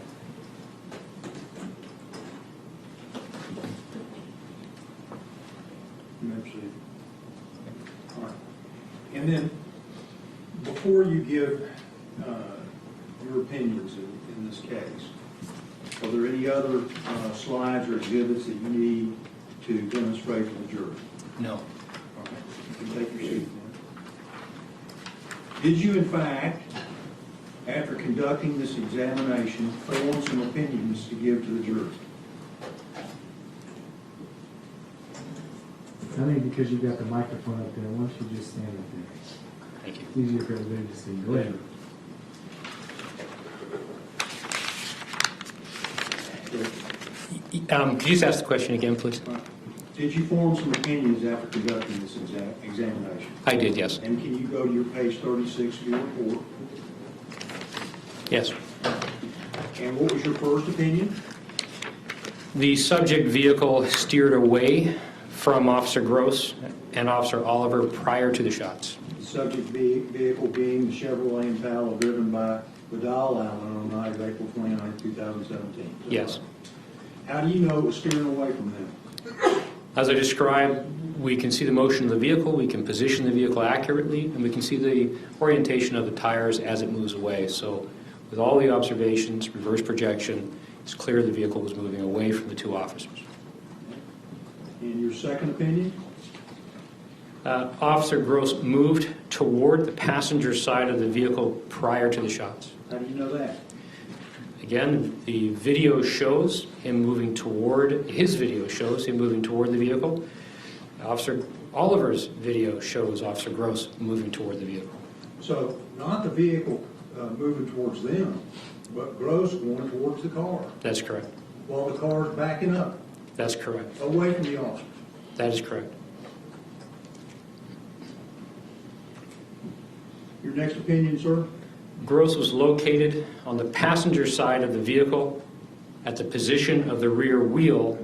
You may proceed. All right. And then, before you give your opinions in this case, are there any other slides or exhibits that you need to demonstrate to the jury? No. Okay. You can take your seat then. Did you, in fact, after conducting this examination, form some opinions to give to the jury? I think because you've got the microphone up there, why don't you just stand up there? Thank you. It's easier for everybody to see. Go ahead. Could you just ask the question again, please? Did you form some opinions after conducting this examination? I did, yes. And can you go to your page 36 of your report? Yes. And what was your first opinion? The subject vehicle steered away from Officer Gross and Officer Oliver prior to the shots. The subject vehicle being the Chevrolet Impala driven by Vidal Allen on the night of April 29, 2017. Yes. How do you know it was steering away from them? As I described, we can see the motion of the vehicle, we can position the vehicle accurately, and we can see the orientation of the tires as it moves away. So with all the observations, reverse projection, it's clear the vehicle was moving away from the two officers. And your second opinion? Officer Gross moved toward the passenger side of the vehicle prior to the shots. How do you know that? Again, the video shows him moving toward, his video shows him moving toward the vehicle. Officer Oliver's video shows Officer Gross moving toward the vehicle. So not the vehicle moving towards them, but Gross going towards the car That's correct. while the car's backing up, That's correct. away from the officers. That is correct. Your next opinion, sir? Gross was located on the passenger side of the vehicle at the position of the rear wheel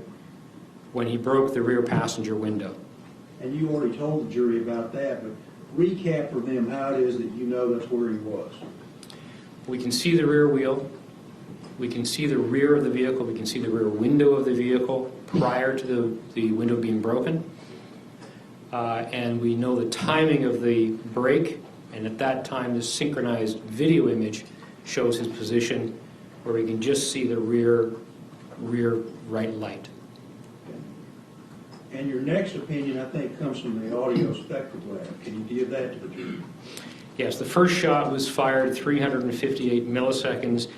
when he broke the rear passenger window. And you already told the jury about that, but recap for them how it is that you know that's where he was. We can see the rear wheel. We can see the rear of the vehicle. We can see the rear window of the vehicle prior to the window being broken. And we know the timing of the brake. And at that time, this synchronized video image shows his position where we can just see the rear right light. And your next opinion, I think, comes from the audio spectrograph. Can you give that to the jury? Yes, the first shot was fired 358 milliseconds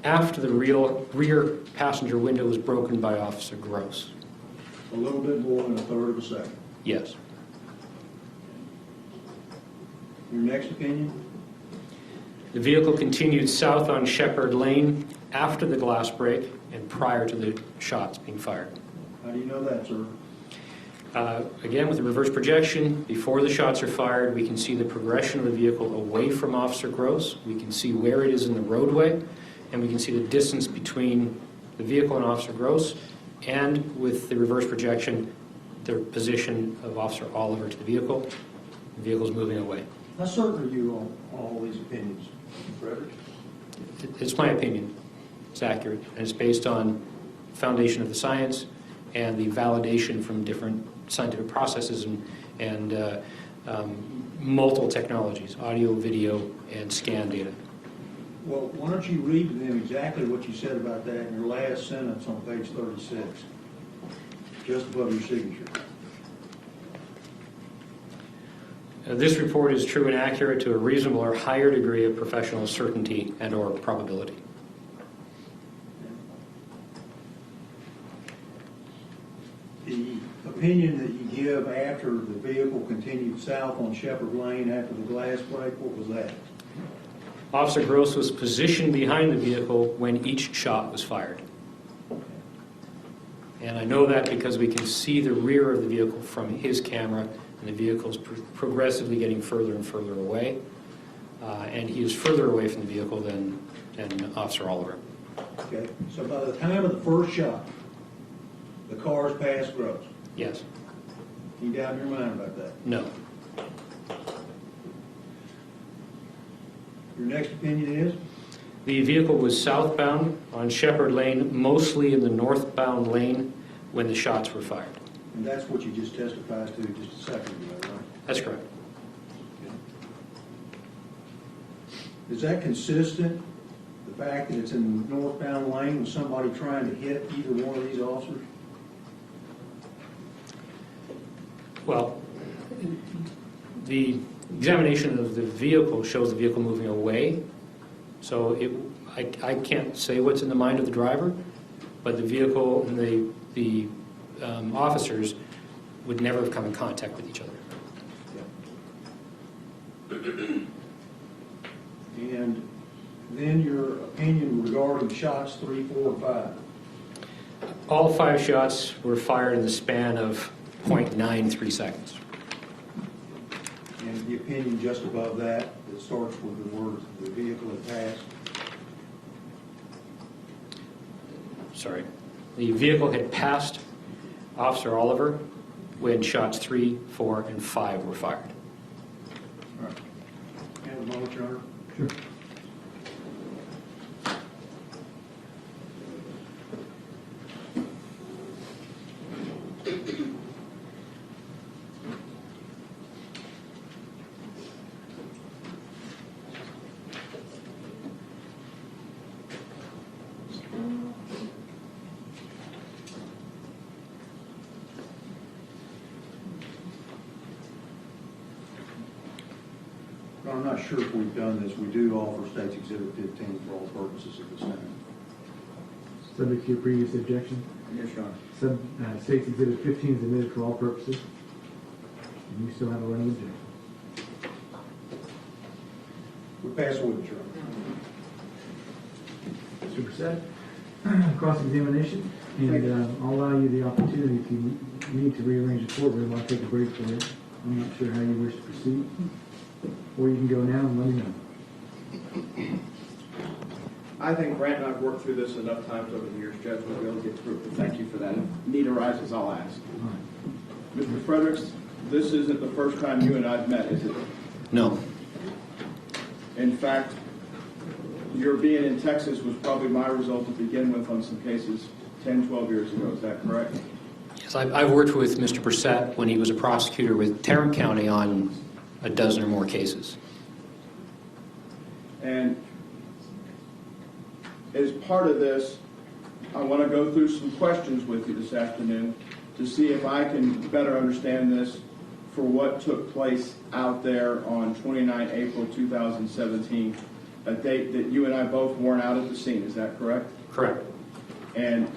after the rear passenger window was broken by Officer Gross. A little bit more than a third of a second. Yes. Your next opinion? The vehicle continued south on Shepherd Lane after the glass break and prior to the shots being fired. How do you know that, sir? Again, with the reverse projection, before the shots are fired, we can see the progression of the vehicle away from Officer Gross. We can see where it is in the roadway, and we can see the distance between the vehicle and Officer Gross, and with the reverse projection, the position of Officer Oliver to the vehicle. The vehicle is moving away. How certain are you on all these opinions, Frederick? It's my opinion. It's accurate, and it's based on foundation of the science and the validation from different scientific processes and multiple technologies, audio, video, and scan data. Well, why don't you read to them exactly what you said about that in your last sentence on page 36, just above your signature. This report is true and accurate to a reasonable or higher degree of professional certainty and or probability. The opinion that you give after the vehicle continued south on Shepherd Lane after the glass break, what was that? Officer Gross was positioned behind the vehicle when each shot was fired. And I know that because we can see the rear of the vehicle from his camera, and the vehicle is progressively getting further and further away. and he is further away from the vehicle than Officer Oliver. Okay, so by the time of the first shot, the car's past Gross. Yes. You doubt in your mind about that? No. Your next opinion is? The vehicle was southbound on Shepherd Lane, mostly in the northbound lane when the shots were fired. And that's what you just testified to just a second ago, right? That's correct. Is that consistent, the fact that it's in the northbound lane with somebody trying to hit either one of these officers? Well, the examination of the vehicle shows the vehicle moving away, so I can't say what's in the mind of the driver, but the vehicle and the officers would never have come in contact with each other. And then your opinion regarding shots 3, 4, and 5. All 5 shots were fired in the span of 0.93 seconds. And the opinion just above that starts with the words, the vehicle had passed. Sorry. The vehicle had passed Officer Oliver when shots 3, 4, and 5 were fired. All right. Have a moment, Your Honor. Sure. I'm not sure if we've done this. We do offer State's Exhibit 15 for all purposes at this time. Subject to your previous objection. Yes, Your Honor. State's Exhibit 15 is admitted for all purposes. And you still have a running objection. We pass the witness, Your Honor. Mr. Brissett, cross-examination, and I'll allow you the opportunity if you need to rearrange the courtroom. I'll take a break for it. I'm not sure how you wish to proceed. Or you can go now and let me know. I think Grant and I've worked through this enough times over the years, Judge, we'll be able to get through it. But thank you for that. If need arises, I'll ask. All right. Mr. Fredericks, this isn't the first time you and I've met, is it? No. In fact, your being in Texas was probably my result to begin with on some cases 10, 12 years ago. Is that correct? Yes, I've worked with Mr. Brissett when he was a prosecutor with Tarrant County on a dozen or more cases. And as part of this, I want to go through some questions with you this afternoon to see if I can better understand this for what took place out there on 29 April 2017, a date that you and I both weren't out at the scene. Is that correct? Correct. And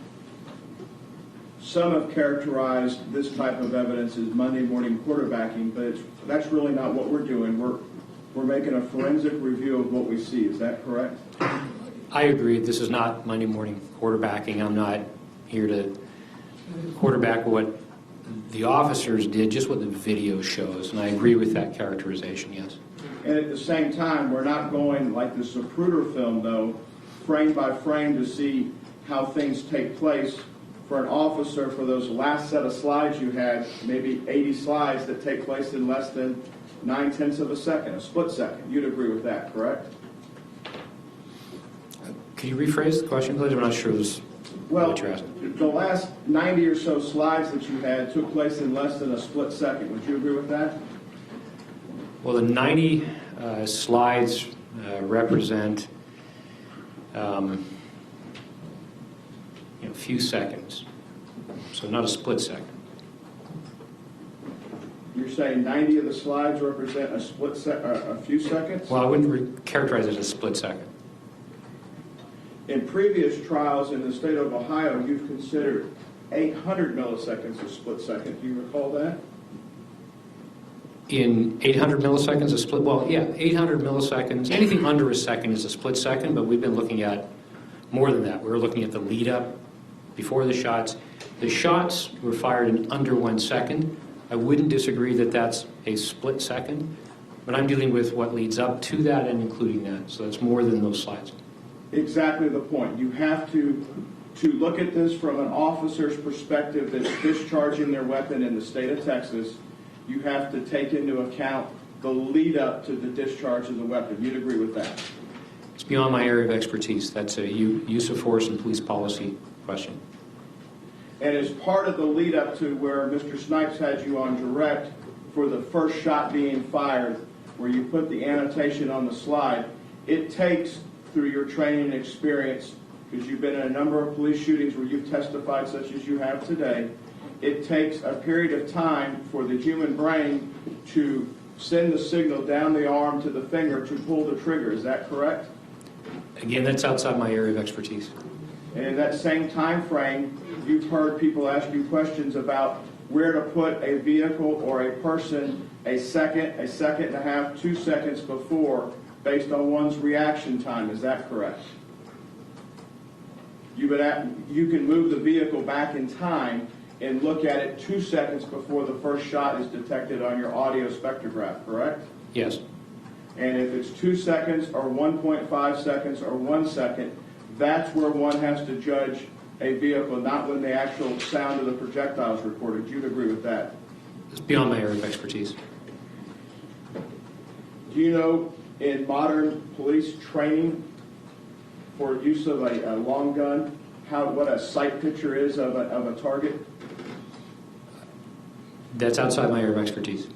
some have characterized this type of evidence as Monday morning quarterbacking, but that's really not what we're doing. We're making a forensic review of what we see. Is that correct? I agree. This is not Monday morning quarterbacking. I'm not here to quarterback what the officers did, just what the video shows. And I agree with that characterization, yes. And at the same time, we're not going like the Zapruder film, though, frame by frame to see how things take place. For an officer, for those last set of slides you had, maybe 80 slides that take place in less than 9/10 of a second, a split second. You'd agree with that, correct? Could you rephrase the question, please? I'm not sure what you're asking. The last 90 or so slides that you had took place in less than a split second. Would you agree with that? Well, the 90 slides represent a few seconds, so not a split second. You're saying 90 of the slides represent a few seconds? Well, I wouldn't characterize it as a split second. In previous trials in the state of Ohio, you've considered 800 milliseconds a split second. Do you recall that? In 800 milliseconds, a split, well, yeah, 800 milliseconds, anything under a second is a split second, but we've been looking at more than that. We're looking at the lead up before the shots. The shots were fired in under 1 second. I wouldn't disagree that that's a split second, But I'm dealing with what leads up to that and including that, so it's more than those slides. Exactly the point. You have to look at this from an officer's perspective that's discharging their weapon in the state of Texas. You have to take into account the lead up to the discharge of the weapon. You'd agree with that? It's beyond my area of expertise. That's a use of force and police policy question. And as part of the lead up to where Mr. Snipes had you on direct for the first shot being fired, where you put the annotation on the slide, it takes, through your training and experience, because you've been in a number of police shootings where you've testified such as you have today, it takes a period of time for the human brain to send the signal down the arm to the finger to pull the trigger. Is that correct? Again, that's outside my area of expertise. And in that same time frame, you've heard people ask you questions about where to put a vehicle or a person a second and a half, 2 seconds before, based on one's reaction time. Is that correct? You can move the vehicle back in time and look at it 2 seconds before the first shot is detected on your audio spectrograph, correct? Yes. And if it's 2 seconds or 1.5 seconds or 1 second, that's where one has to judge a vehicle, not when the actual sound of the projectile is recorded. You'd agree with that? It's beyond my area of expertise. Do you know in modern police training for use of a long gun, what a sight picture is of a target? That's outside my area of expertise.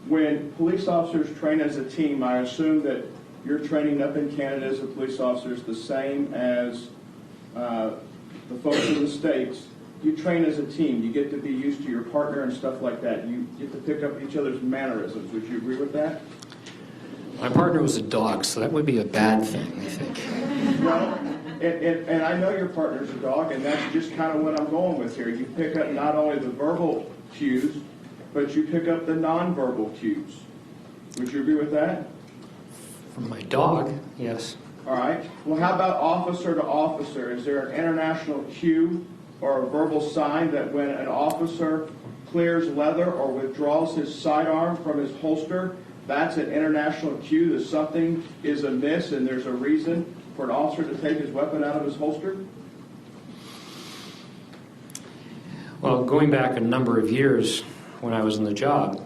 When police officers train as a team, I assume that your training up in Canada as a police officer is the same as the folks in the States. You train as a team. You get to be used to your partner and stuff like that. You get to pick up each other's mannerisms. Would you agree with that? My partner was a dog, so that would be a bad thing, I think. Well, and I know your partner's a dog, and that's just kind of what I'm going with here. You pick up not only the verbal cues, but you pick up the nonverbal cues. Would you agree with that? From my dog, yes. All right. Well, how about officer to officer? Is there an international cue or a verbal sign that when an officer clears leather or withdraws his sidearm from his holster, that's an international cue that something is amiss and there's a reason for an officer to take his weapon out of his holster? Well, going back a number of years when I was in the job,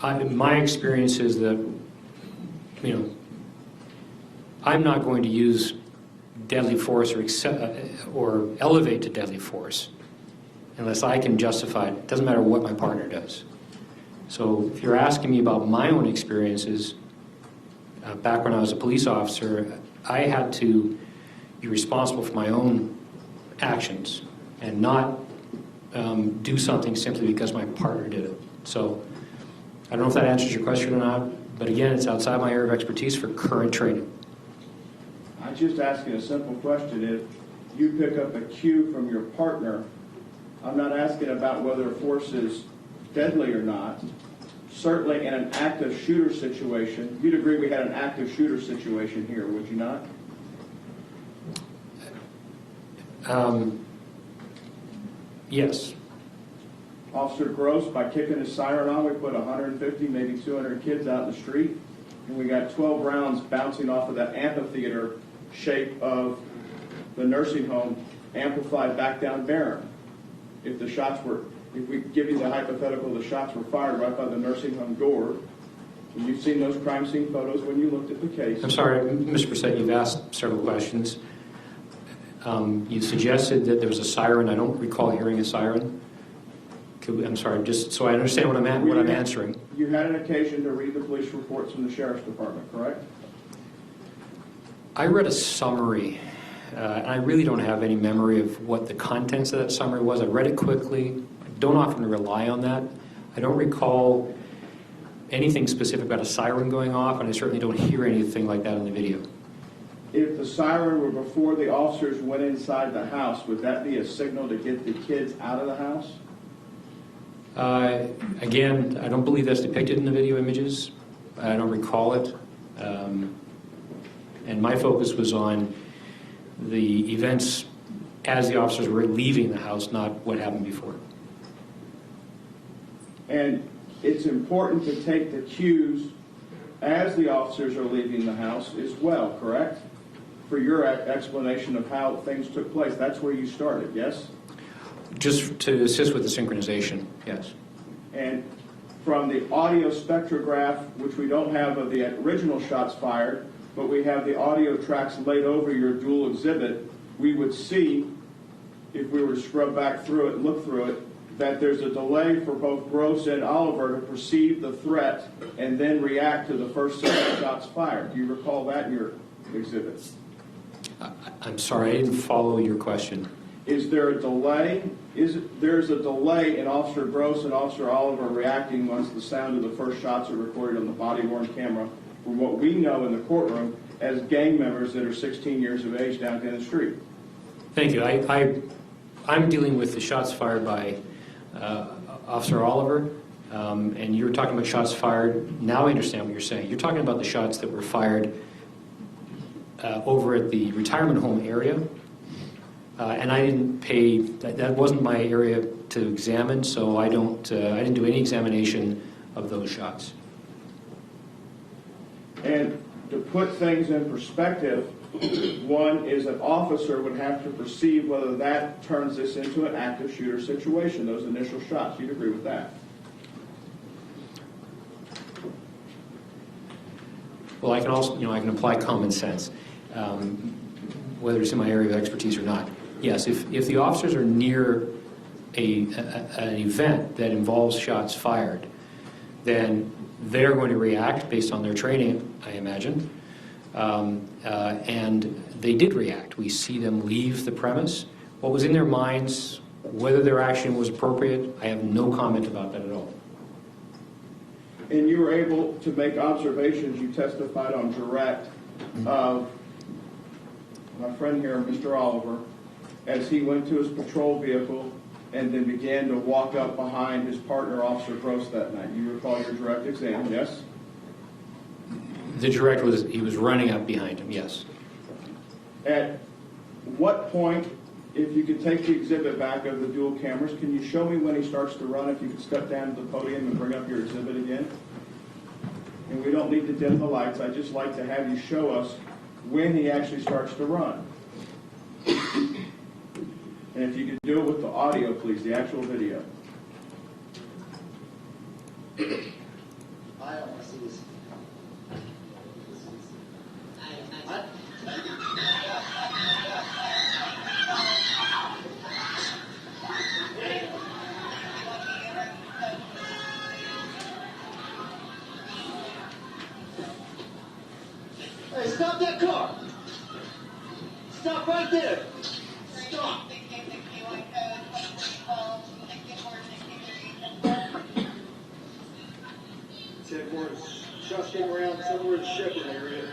my experience is that, I'm not going to use deadly force or elevate to deadly force unless I can justify it. It doesn't matter what my partner does. So if you're asking me about my own experiences, back when I was a police officer, I had to be responsible for my own actions and not do something simply because my partner did it. So I don't know if that answers your question or not, but again, it's outside my area of expertise for current training. I'm just asking a simple question. If you pick up a cue from your partner, I'm not asking about whether force is deadly or not. Certainly in an active shooter situation, you'd agree we had an active shooter situation here, would you not? Yes. Officer Gross, by kicking his siren on, we put 150, maybe 200 kids out in the street, and we got 12 rounds bouncing off of that amphitheater shape of the nursing home, amplified back down Barron. If we give you the hypothetical, the shots were fired right by the nursing home door. And you've seen those crime scene photos when you looked at the case. I'm sorry, Mr. Brissett, you've asked several questions. You suggested that there was a siren. I don't recall hearing a siren. I'm sorry, just so I understand what I'm answering. You had an occasion to read the police reports from the Sheriff's Department, correct? I read a summary, and I really don't have any memory of what the contents of that summary was. I read it quickly. I don't often rely on that. I don't recall anything specific about a siren going off, and I certainly don't hear anything like that in the video. If the siren were before the officers went inside the house, would that be a signal to get the kids out of the house? Again, I don't believe that's depicted in the video images. I don't recall it. And my focus was on the events as the officers were leaving the house, not what happened before. And it's important to take the cues as the officers are leaving the house as well, correct? For your explanation of how things took place. That's where you started, yes? Just to assist with the synchronization, yes. And from the audio spectrograph, which we don't have of the original shots fired, but we have the audio tracks laid over your dual exhibit, we would see, if we were to scrub back through it and look through it, that there's a delay for both Gross and Oliver to perceive the threat and then react to the first set of shots fired. Do you recall that in your exhibits? I'm sorry, I didn't follow your question. Is there a delay? There's a delay in Officer Gross and Officer Oliver reacting once the sound of the first shots are recorded on the body-worn camera from what we know in the courtroom as gang members that are 16 years of age down the street. Thank you. I'm dealing with the shots fired by Officer Oliver, and you're talking about shots fired. Now I understand what you're saying. You're talking about the shots that were fired over at the retirement home area, and I didn't pay. That wasn't my area to examine, so I didn't do any examination of those shots. And to put things in perspective, one is an officer would have to perceive whether that turns this into an active shooter situation, those initial shots. You'd agree with that? Well, I can also, I can apply common sense, whether it's in my area of expertise or not. Yes, if the officers are near an event that involves shots fired, then they're going to react based on their training, I imagine. And they did react. We see them leave the premise. What was in their minds, whether their action was appropriate, I have no comment about that at all. And you were able to make observations, you testified on direct, of my friend here, Mr. Oliver, as he went to his patrol vehicle and then began to walk up behind his partner, Officer Gross, that night. You recall your direct exam, yes? The direct was, he was running up behind him, yes. At what point, if you could take the exhibit back of the dual cameras, can you show me when he starts to run? If you could step down to the podium and bring up your exhibit again. And we don't need to dim the lights. I'd just like to have you show us when he actually starts to run. And if you could do it with the audio, please, the actual video. I don't want to see this. What? Hey, stop that car! Stop right there! Stop! Shots came around somewhere in the Shepherd area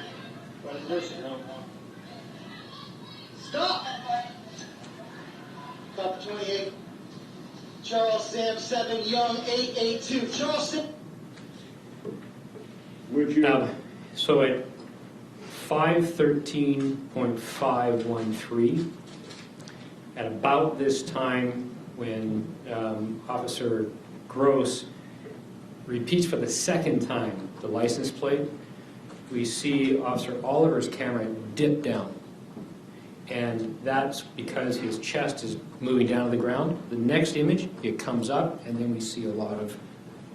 by the nursing home. Stop! Copy 28. Charles Sam 7 Young 882. Charles Sam. Would you? So at 513.513, at about this time when Officer Gross repeats for the second time the license plate, we see Officer Oliver's camera dip down. And that's because his chest is moving down to the ground. The next image, it comes up, and then we see a lot of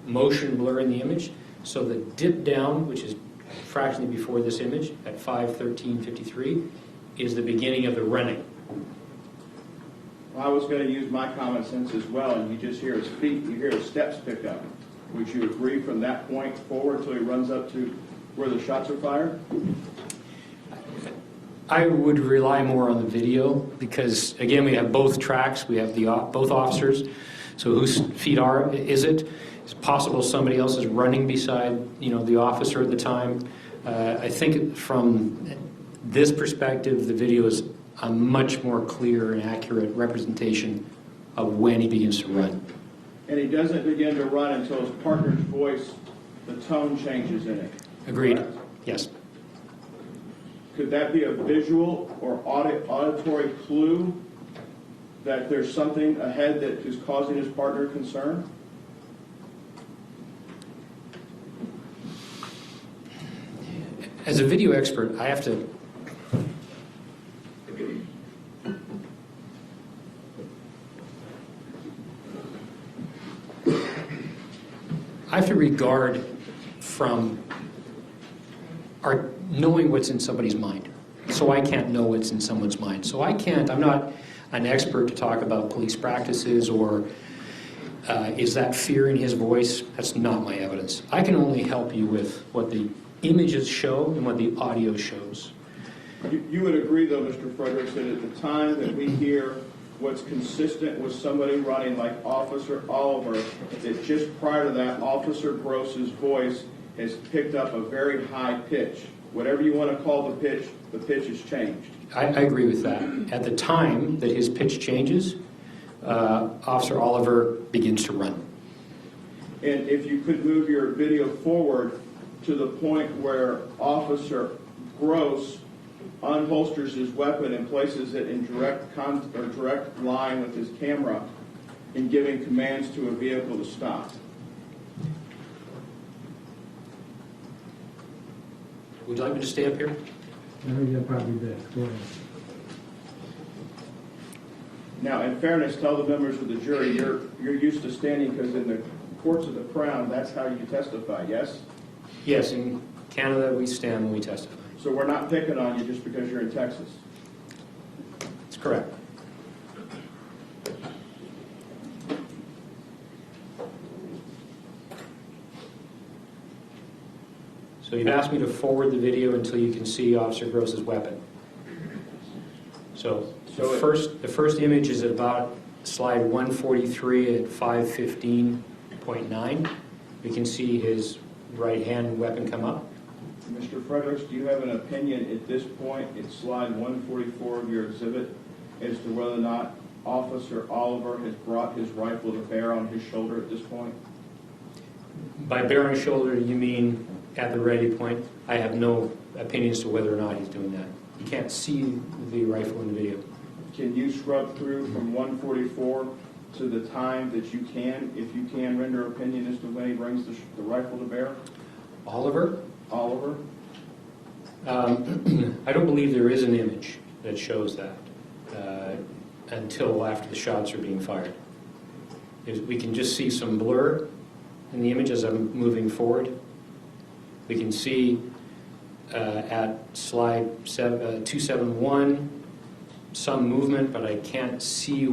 motion blur in the image. So the dip down, which is fractionally before this image, at 5:13:53, is the beginning of the running. Well, I was going to use my common sense as well, and you just hear his feet, you hear his steps pick up. Would you agree from that point forward until he runs up to where the shots are fired? I would rely more on the video because, again, we have both tracks. We have both officers. So whose feet is it? It's possible somebody else is running beside, the officer at the time. I think from this perspective, the video is a much more clear and accurate representation of when he begins to run. And he doesn't begin to run until his partner's voice, the tone changes in it. Agreed. Correct? Yes. Could that be a visual or auditory clue that there's something ahead that is causing his partner concern? As a video expert, I have to regard from our knowing what's in somebody's mind. So I can't know what's in someone's mind. So I'm not an expert to talk about police practices or is that fear in his voice? That's not my evidence. I can only help you with what the images show and what the audio shows. You would agree, though, Mr. Fredericks, that at the time that we hear what's consistent with somebody running like Officer Oliver, that just prior to that, Officer Gross's voice has picked up a very high pitch. Whatever you want to call the pitch has changed. I agree with that. At the time that his pitch changes, Officer Oliver begins to run. And if you could move your video forward to the point where Officer Gross unholsters his weapon and places it in direct line with his camera in giving commands to a vehicle to stop. Would you like me to stay up here? I think that'd probably be best. Go ahead. Now, in fairness, tell the members of the jury you're used to standing because in the courts of the Crown, that's how you testify, yes? Yes, in Canada we stand when we testify. So we're not picking on you just because you're in Texas. That's correct. So you've asked me to forward the video until you can see Officer Gross's weapon. So the first image is at about slide 143 at 5:15.9. We can see his right hand weapon come up. Mr. Fredericks, do you have an opinion at this point, it's slide 144 of your exhibit, as to whether or not Officer Oliver has brought his rifle to bear on his shoulder at this point? By bear on shoulder, you mean at the ready point? I have no opinion as to whether or not he's doing that. You can't see the rifle in the video. Can you scrub through from 144 to the time that you can, if you can, render opinion as to when he brings the rifle to bear? Oliver? I don't believe there is an image that shows that until after the shots are being fired. We can just see some blur in the image as I'm moving forward. We can see at slide 271 some movement, but I can't say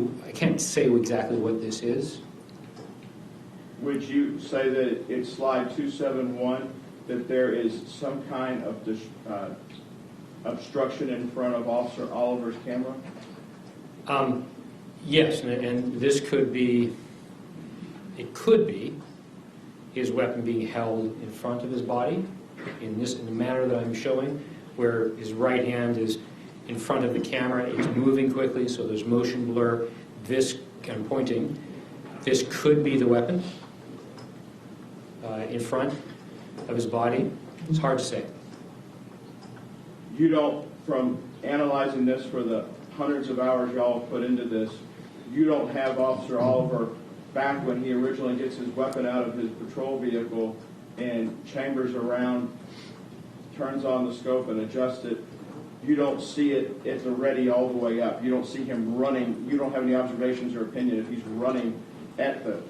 exactly what this is. Would you say that it's slide 271 that there is some kind of obstruction in front of Officer Oliver's camera? Yes, and this could be his weapon being held in front of his body in the manner that I'm showing, where his right hand is in front of the camera. It's moving quickly, so there's motion blur. I'm pointing. This could be the weapon in front of his body. It's hard to say. You don't, from analyzing this for the hundreds of hours y'all have put into this, you don't have Officer Oliver back when he originally gets his weapon out of his patrol vehicle and chambers around, turns on the scope and adjusts it. You don't see it at the ready all the way up. You don't see him running. You don't have any observations or opinion if he's running at a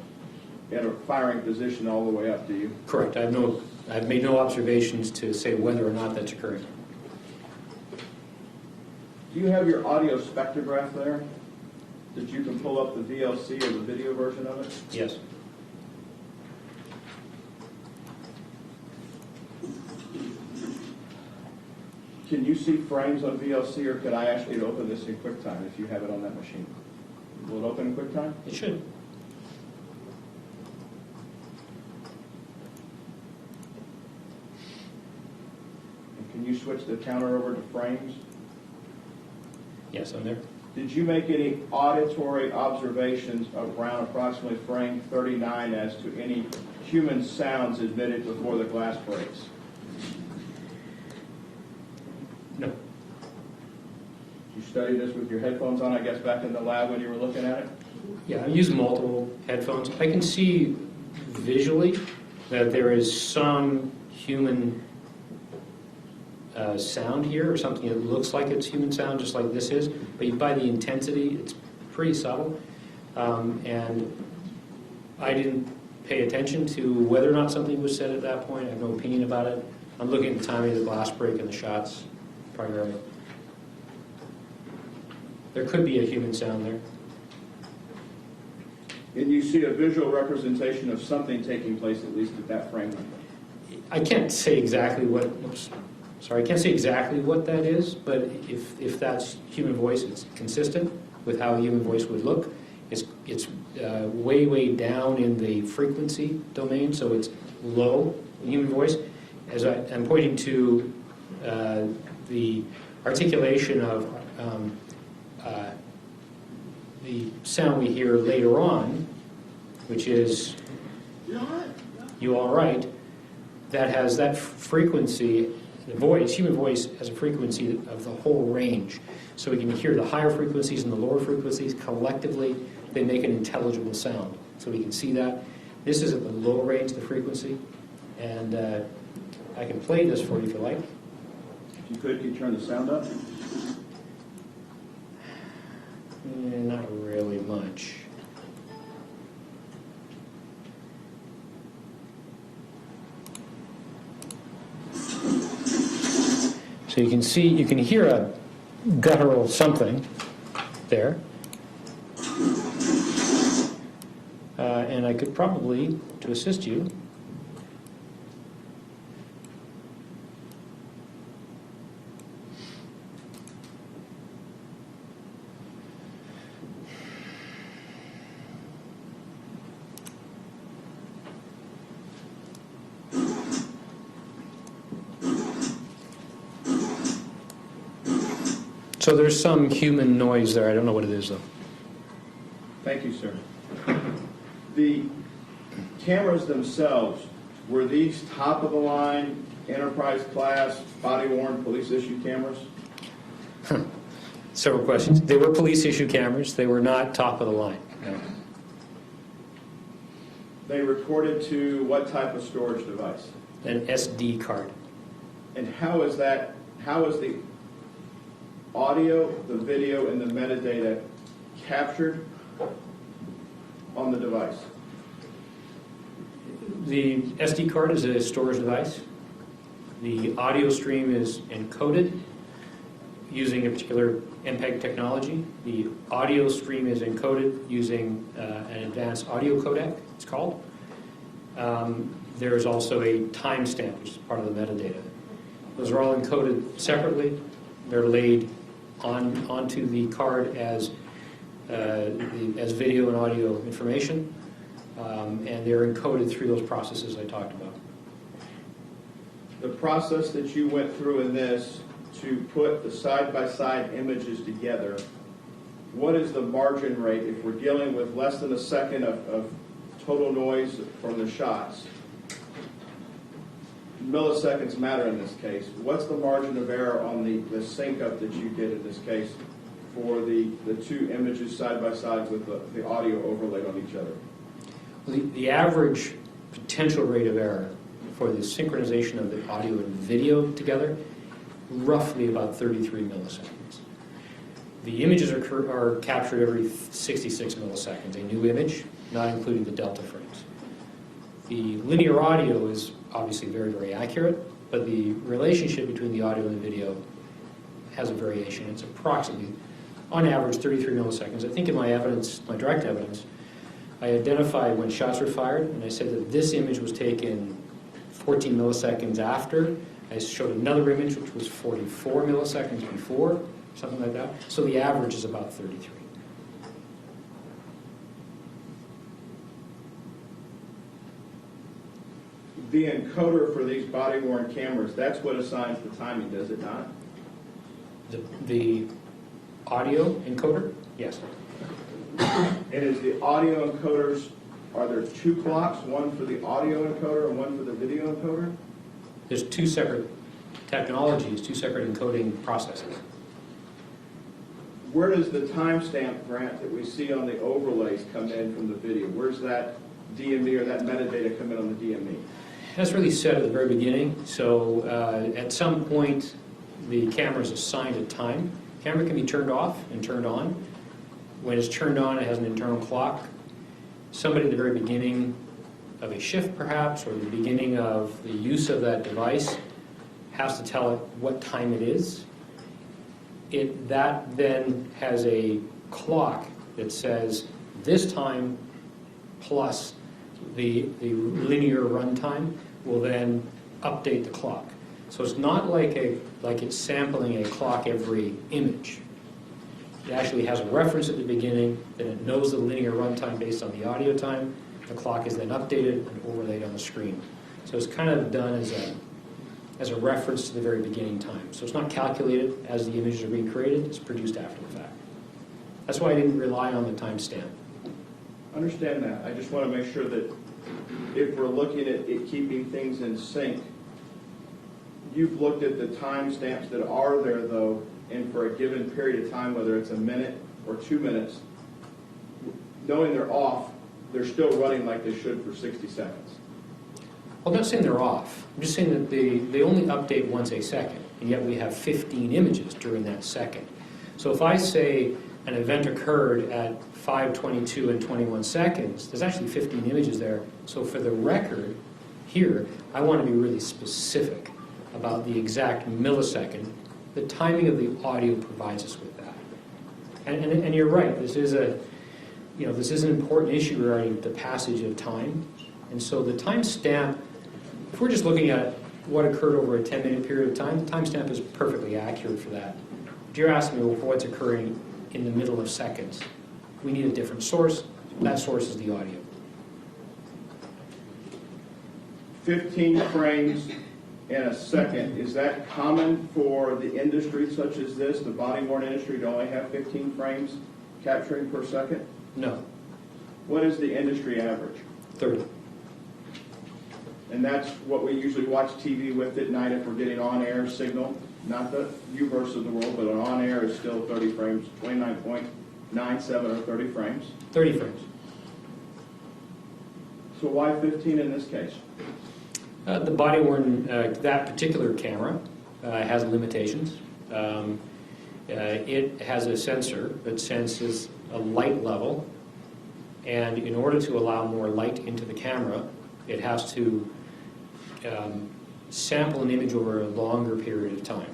firing position all the way up, do you? Correct. I've made no observations to say whether or not that's occurring. Do you have your audio spectrograph there that you can pull up the VLC or the video version of it? Yes. Can you see frames on VLC, or could I ask you to open this in QuickTime if you have it on that machine? Will it open in QuickTime? It should. And can you switch the counter over to frames? Yes, I'm there. Did you make any auditory observations around approximately frame 39 as to any human sounds emitted before the glass breaks? No. You studied this with your headphones on, I guess, back in the lab when you were looking at it? Yeah, I use multiple headphones. I can see visually that there is some human sound here, or something that looks like it's human sound, just like this is, but by the intensity, it's pretty subtle. And I didn't pay attention to whether or not something was said at that point. I have no opinion about it. I'm looking at the timing of the glass break and the shots, primarily. There could be a human sound there. And you see a visual representation of something taking place, at least at that frame number. I can't say exactly what, I can't say exactly what that is, but if that's human voice, it's consistent with how a human voice would look. It's way, way down in the frequency domain, so it's low in human voice. As I'm pointing to the articulation of the sound we hear later on, which is "You all right?" That has that frequency. The voice, human voice, has a frequency of the whole range. So we can hear the higher frequencies and the lower frequencies collectively. They make an intelligible sound. So we can see that. This is at the low range, the frequency. And I can play this for you if you like. If you could you turn the sound up? Not really much. So you can see, you can hear a guttural something there. And I could probably, to assist you, so there's some human noise there. I don't know what it is, though. Thank you, sir. The cameras themselves, were these top-of-the-line, enterprise-class, body-worn, police-issued cameras? Several questions. They were police-issue cameras. They were not top of the line. No. They recorded to what type of storage device? An SD card. And how is the audio, the video, and the metadata captured on the device? The SD card is a storage device. The audio stream is encoded using a particular MPEG technology. The audio stream is encoded using an advanced audio codec, it's called. There is also a timestamp, which is part of the metadata. Those are all encoded separately. They're laid onto the card as video and audio information, and they're encoded through those processes I talked about. The process that you went through in this to put the side-by-side images together, what is the margin rate if we're dealing with less than a second of total noise from the shots? Milliseconds matter in this case. What's the margin of error on the sync-up that you did in this case for the two images side-by-side with the audio overlaid on each other? The average potential rate of error for the synchronization of the audio and video together, roughly about 33 milliseconds. The images are captured every 66 milliseconds, a new image, not including the delta frames. The linear audio is obviously very, very accurate, but the relationship between the audio and the video has a variation. It's approximately, on average, 33 milliseconds. I think in my evidence, my direct evidence, I identified when shots were fired, and I said that this image was taken 14 milliseconds after. I showed another image which was 44 milliseconds before, something like that. So the average is about 33. The encoder for these body-worn cameras, that's what assigns the timing, does it not? The audio encoder? Yes. And is the audio encoders, are there two clocks, one for the audio encoder and one for the video encoder? There's two separate technologies, two separate encoding processes. Where does the timestamp, Grant, that we see on the overlays come in from the video? Where's that DME or that metadata come in on the DME? That's really set at the very beginning. So at some point the camera is assigned a time. Camera can be turned off and turned on. When it's turned on, it has an internal clock. Somebody at the very beginning of a shift, perhaps, or the beginning of the use of that device has to tell it what time it is. That then has a clock that says this time plus the linear runtime will then update the clock. So it's not like it's sampling a clock every image. It actually has a reference at the beginning, then it knows the linear runtime based on the audio time. The clock is then updated and overlaid on the screen. So it's kind of done as a reference to the very beginning time. So it's not calculated as the images are being created, it's produced after the fact. That's why I didn't rely on the timestamp. Understand that. I just want to make sure that if we're looking at it keeping things in sync, you've looked at the timestamps that are there, though, and for a given period of time, whether it's a minute or 2 minutes, knowing they're off, they're still running like they should for 60 seconds. Well, I'm not saying they're off. I'm just saying that they only update once a second, and yet we have 15 images during that second. So if I say an event occurred at 5:22 and 21 seconds, there's actually 15 images there. So for the record here, I want to be really specific about the exact millisecond. The timing of the audio provides us with that. And you're right, this is an important issue regarding the passage of time. And so the timestamp, if we're just looking at what occurred over a 10-minute period of time, the timestamp is perfectly accurate for that. If you're asking me, well, what's occurring in the middle of seconds, we need a different source. That source is the audio. 15 frames in a second, is that common for the industry such as this, the body-worn industry, to only have 15 frames capturing per second? No, What is the industry average? 30. And that's what we usually watch TV with at night if we're getting on-air signal. Not the U-verse of the world, but an on-air is still 30 frames, 29.97 or 30 frames. 30 frames. So why 15 in this case? The body-worn, that particular camera has limitations. It has a sensor that senses a light level, and in order to allow more light into the camera, it has to sample an image over a longer period of time.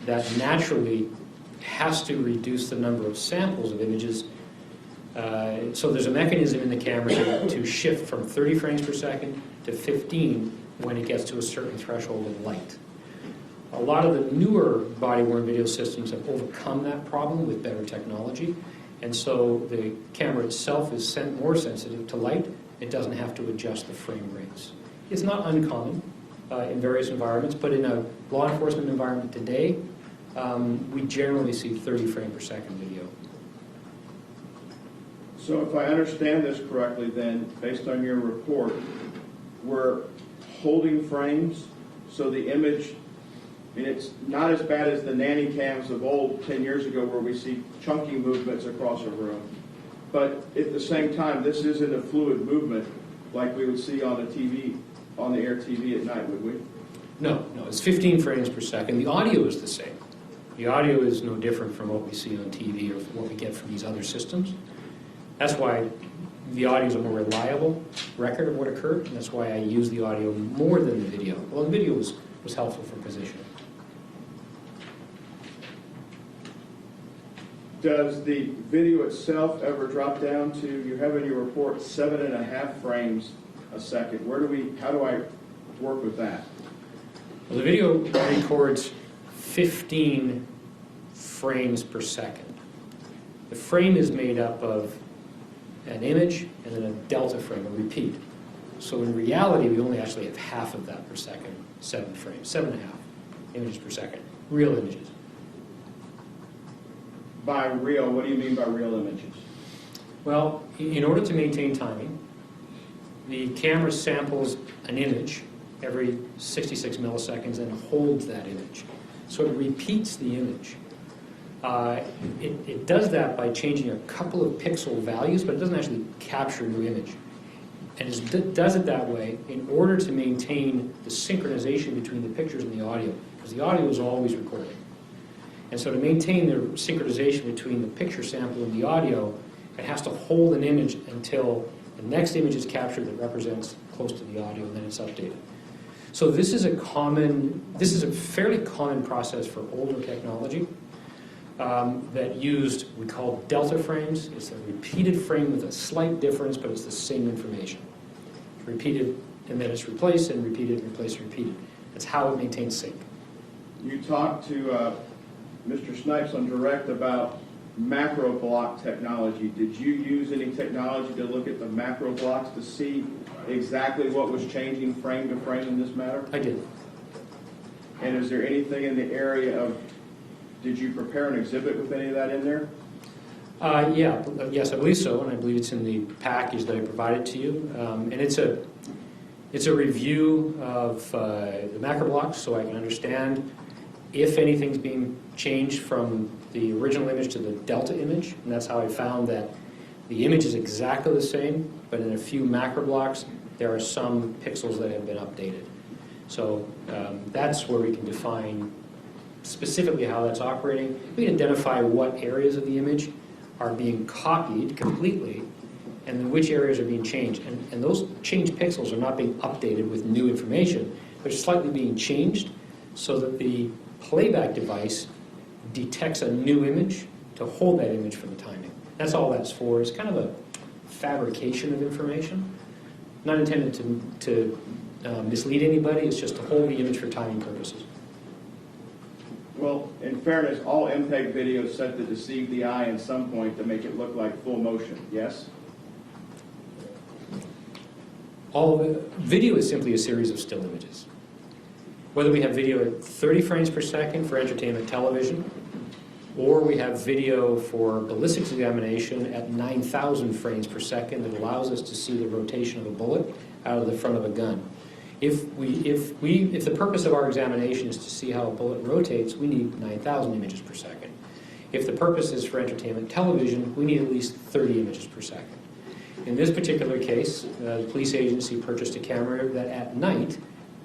That naturally has to reduce the number of samples of images. So there's a mechanism in the camera to shift from 30 frames per second to 15 when it gets to a certain threshold of light. A lot of the newer body-worn video systems have overcome that problem with better technology, and so the camera itself is more sensitive to light. It doesn't have to adjust the frame rates. It's not uncommon in various environments, but in a law enforcement environment today, we generally see 30 frame per second video. So if I understand this correctly, then, based on your report, we're holding frames so the image, I mean, it's not as bad as the nanny cams of old 10 years ago where we see chunky movements across a room. But at the same time, this isn't a fluid movement like we would see on the TV, on the air TV at night, would we? No, it's 15 frames per second. The audio is the same. The audio is no different from what we see on TV or what we get from these other systems. That's why the audio is a more reliable record of what occurred, and that's why I use the audio more than the video. Well, the video was helpful for positioning. Does the video itself ever drop down to, you have in your report 7.5 frames a second? How do I work with that? Well, the video records 15 frames per second. The frame is made up of an image and then a delta frame, a repeat. So in reality, we only actually have half of that per second, 7 frames, 7.5 images per second, real images. By real, what do you mean by real images? Well, in order to maintain timing, the camera samples an image every 66 milliseconds and holds that image. So it repeats the image. It does that by changing a couple of pixel values, but it doesn't actually capture a new image. And does it that way in order to maintain the synchronization between the pictures and the audio, because the audio is always recording. And so to maintain the synchronization between the picture sample and the audio, it has to hold an image until the next image is captured that represents close to the audio, and then it's updated. So this is a fairly common process for older technology that used, we call delta frames. It's a repeated frame with a slight difference, but it's the same information. It's repeated, and then it's replaced, and repeated, replaced, repeated. That's how it maintains sync. You talked to Mr. Snipes on direct about macro block technology. Did you use any technology to look at the macro blocks to see exactly what was changing frame to frame in this matter? I did. And is there anything in the area of, did you prepare an exhibit with any of that in there? Yes, I believe so, and I believe it's in the package that I provided to you. And it's a review of the macro blocks, so I can understand if anything's being changed from the original image to the delta image, and that's how I found that the image is exactly the same, but in a few macro blocks, there are some pixels that have been updated. So that's where we can define specifically how that's operating. We can identify what areas of the image are being copied completely, and then which areas are being changed. And those changed pixels are not being updated with new information. They're slightly being changed so that the playback device detects a new image to hold that image for the timing. That's all that's for. It's kind of a fabrication of information, not intended to mislead anybody. It's just to hold the image for timing purposes. Well, in fairness, all MPEG video is set to deceive the eye at some point to make it look like full motion, yes? Video is simply a series of still images. Whether we have video at 30 frames per second for entertainment television, or we have video for ballistics examination at 9,000 frames per second that allows us to see the rotation of a bullet out of the front of a gun. If the purpose of our examination is to see how a bullet rotates, we need 9,000 images per second. If the purpose is for entertainment television, we need at least 30 images per second. In this particular case, the police agency purchased a camera that at night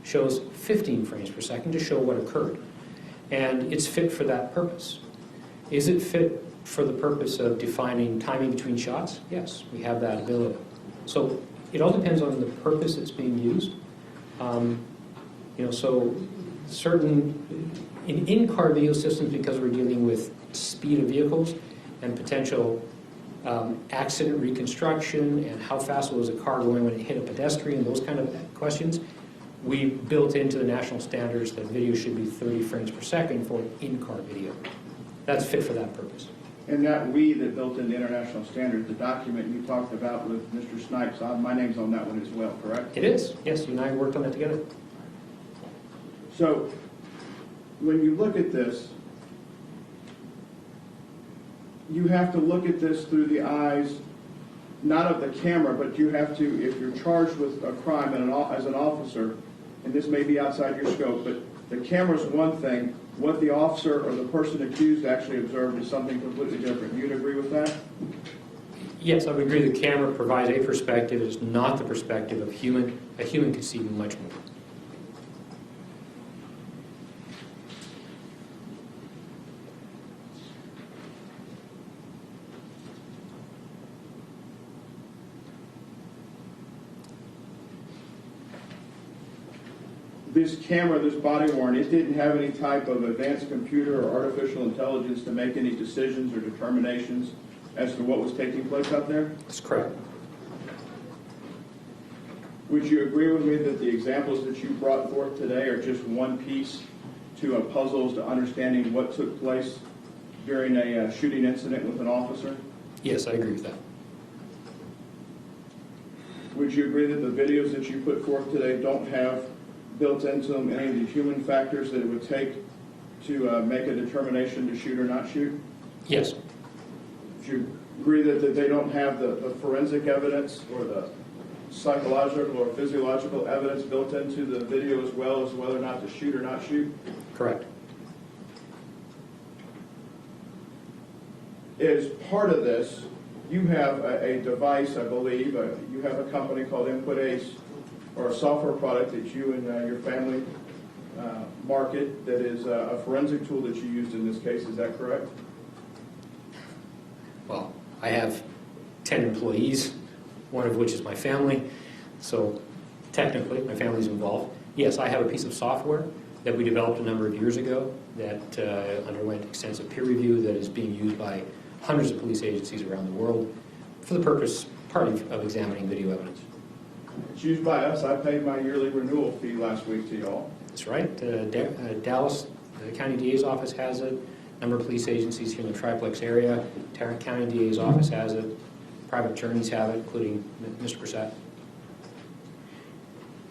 shows 15 frames per second to show what occurred. And it's fit for that purpose. Is it fit for the purpose of defining timing between shots? Yes, we have that ability. So it all depends on the purpose it's being used. So certain, in-car video systems, because we're dealing with speed of vehicles and potential accident reconstruction and how fast was a car going when it hit a pedestrian, those kind of questions, we built into the national standards that video should be 30 frames per second for in-car video. That's fit for that purpose. And that we that built in the international standard, the document you talked about with Mr. Snipes, my name's on that one as well, correct? It is, yes, you and I worked on it together. So when you look at this, you have to look at this through the eyes, not of the camera, but you have to, if you're charged with a crime as an officer, and this may be outside your scope, but the camera's one thing, what the officer or the person accused actually observed is something completely different. You'd agree with that? Yes, I would agree the camera provides a perspective. It's not the perspective of a human can see much more. This camera, this body worn, it didn't have any type of advanced computer or artificial intelligence to make any decisions or determinations as to what was taking place out there? That's correct. Would you agree with me that the examples that you brought forth today are just one piece to a puzzle as to understanding what took place during a shooting incident with an officer? Yes, I agree with that. Would you agree that the videos that you put forth today don't have built into them any of the human factors that it would take to make a determination to shoot or not shoot? Yes. Would you agree that they don't have the forensic evidence or the psychological or physiological evidence built into the video as well as whether or not to shoot or not shoot? Correct. As part of this, You have a device, I believe, you have a company called Input Ace, or a software product that you and your family market that is a forensic tool that you used in this case. Is that correct? Well, I have 10 employees, one of which is my family, so technically my family's involved. Yes, I have a piece of software that we developed a number of years ago that underwent extensive peer review that is being used by hundreds of police agencies around the world for the purpose, partly, of examining video evidence. It's used by us. I paid my yearly renewal fee last week to y'all. That's right. Dallas, the county DA's office has it. A number of police agencies here in the Triplex area. Tarrant County DA's office has it. Private attorneys have it, including Mr. Brissett.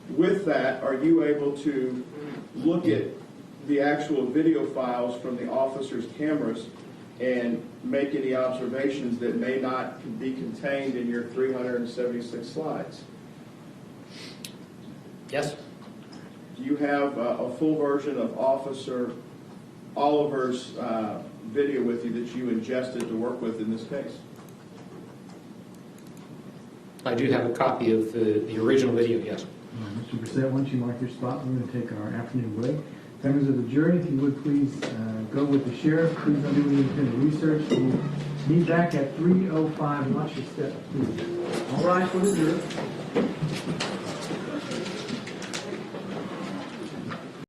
With that, are you able to look at the actual video files from the officers' cameras and make any observations that may not be contained in your 376 slides? Yes? Do you have a full version of Officer Oliver's video with you that you ingested to work with in this case? I do have a copy of the original video, yes. Mr. Brissett, once you mark your spot, we're going to take our afternoon break. Members of the jury, if you would please go with the sheriff. Please don't do any independent research. We'll meet back at 3:05. Watch your step, please. All rise for the jury.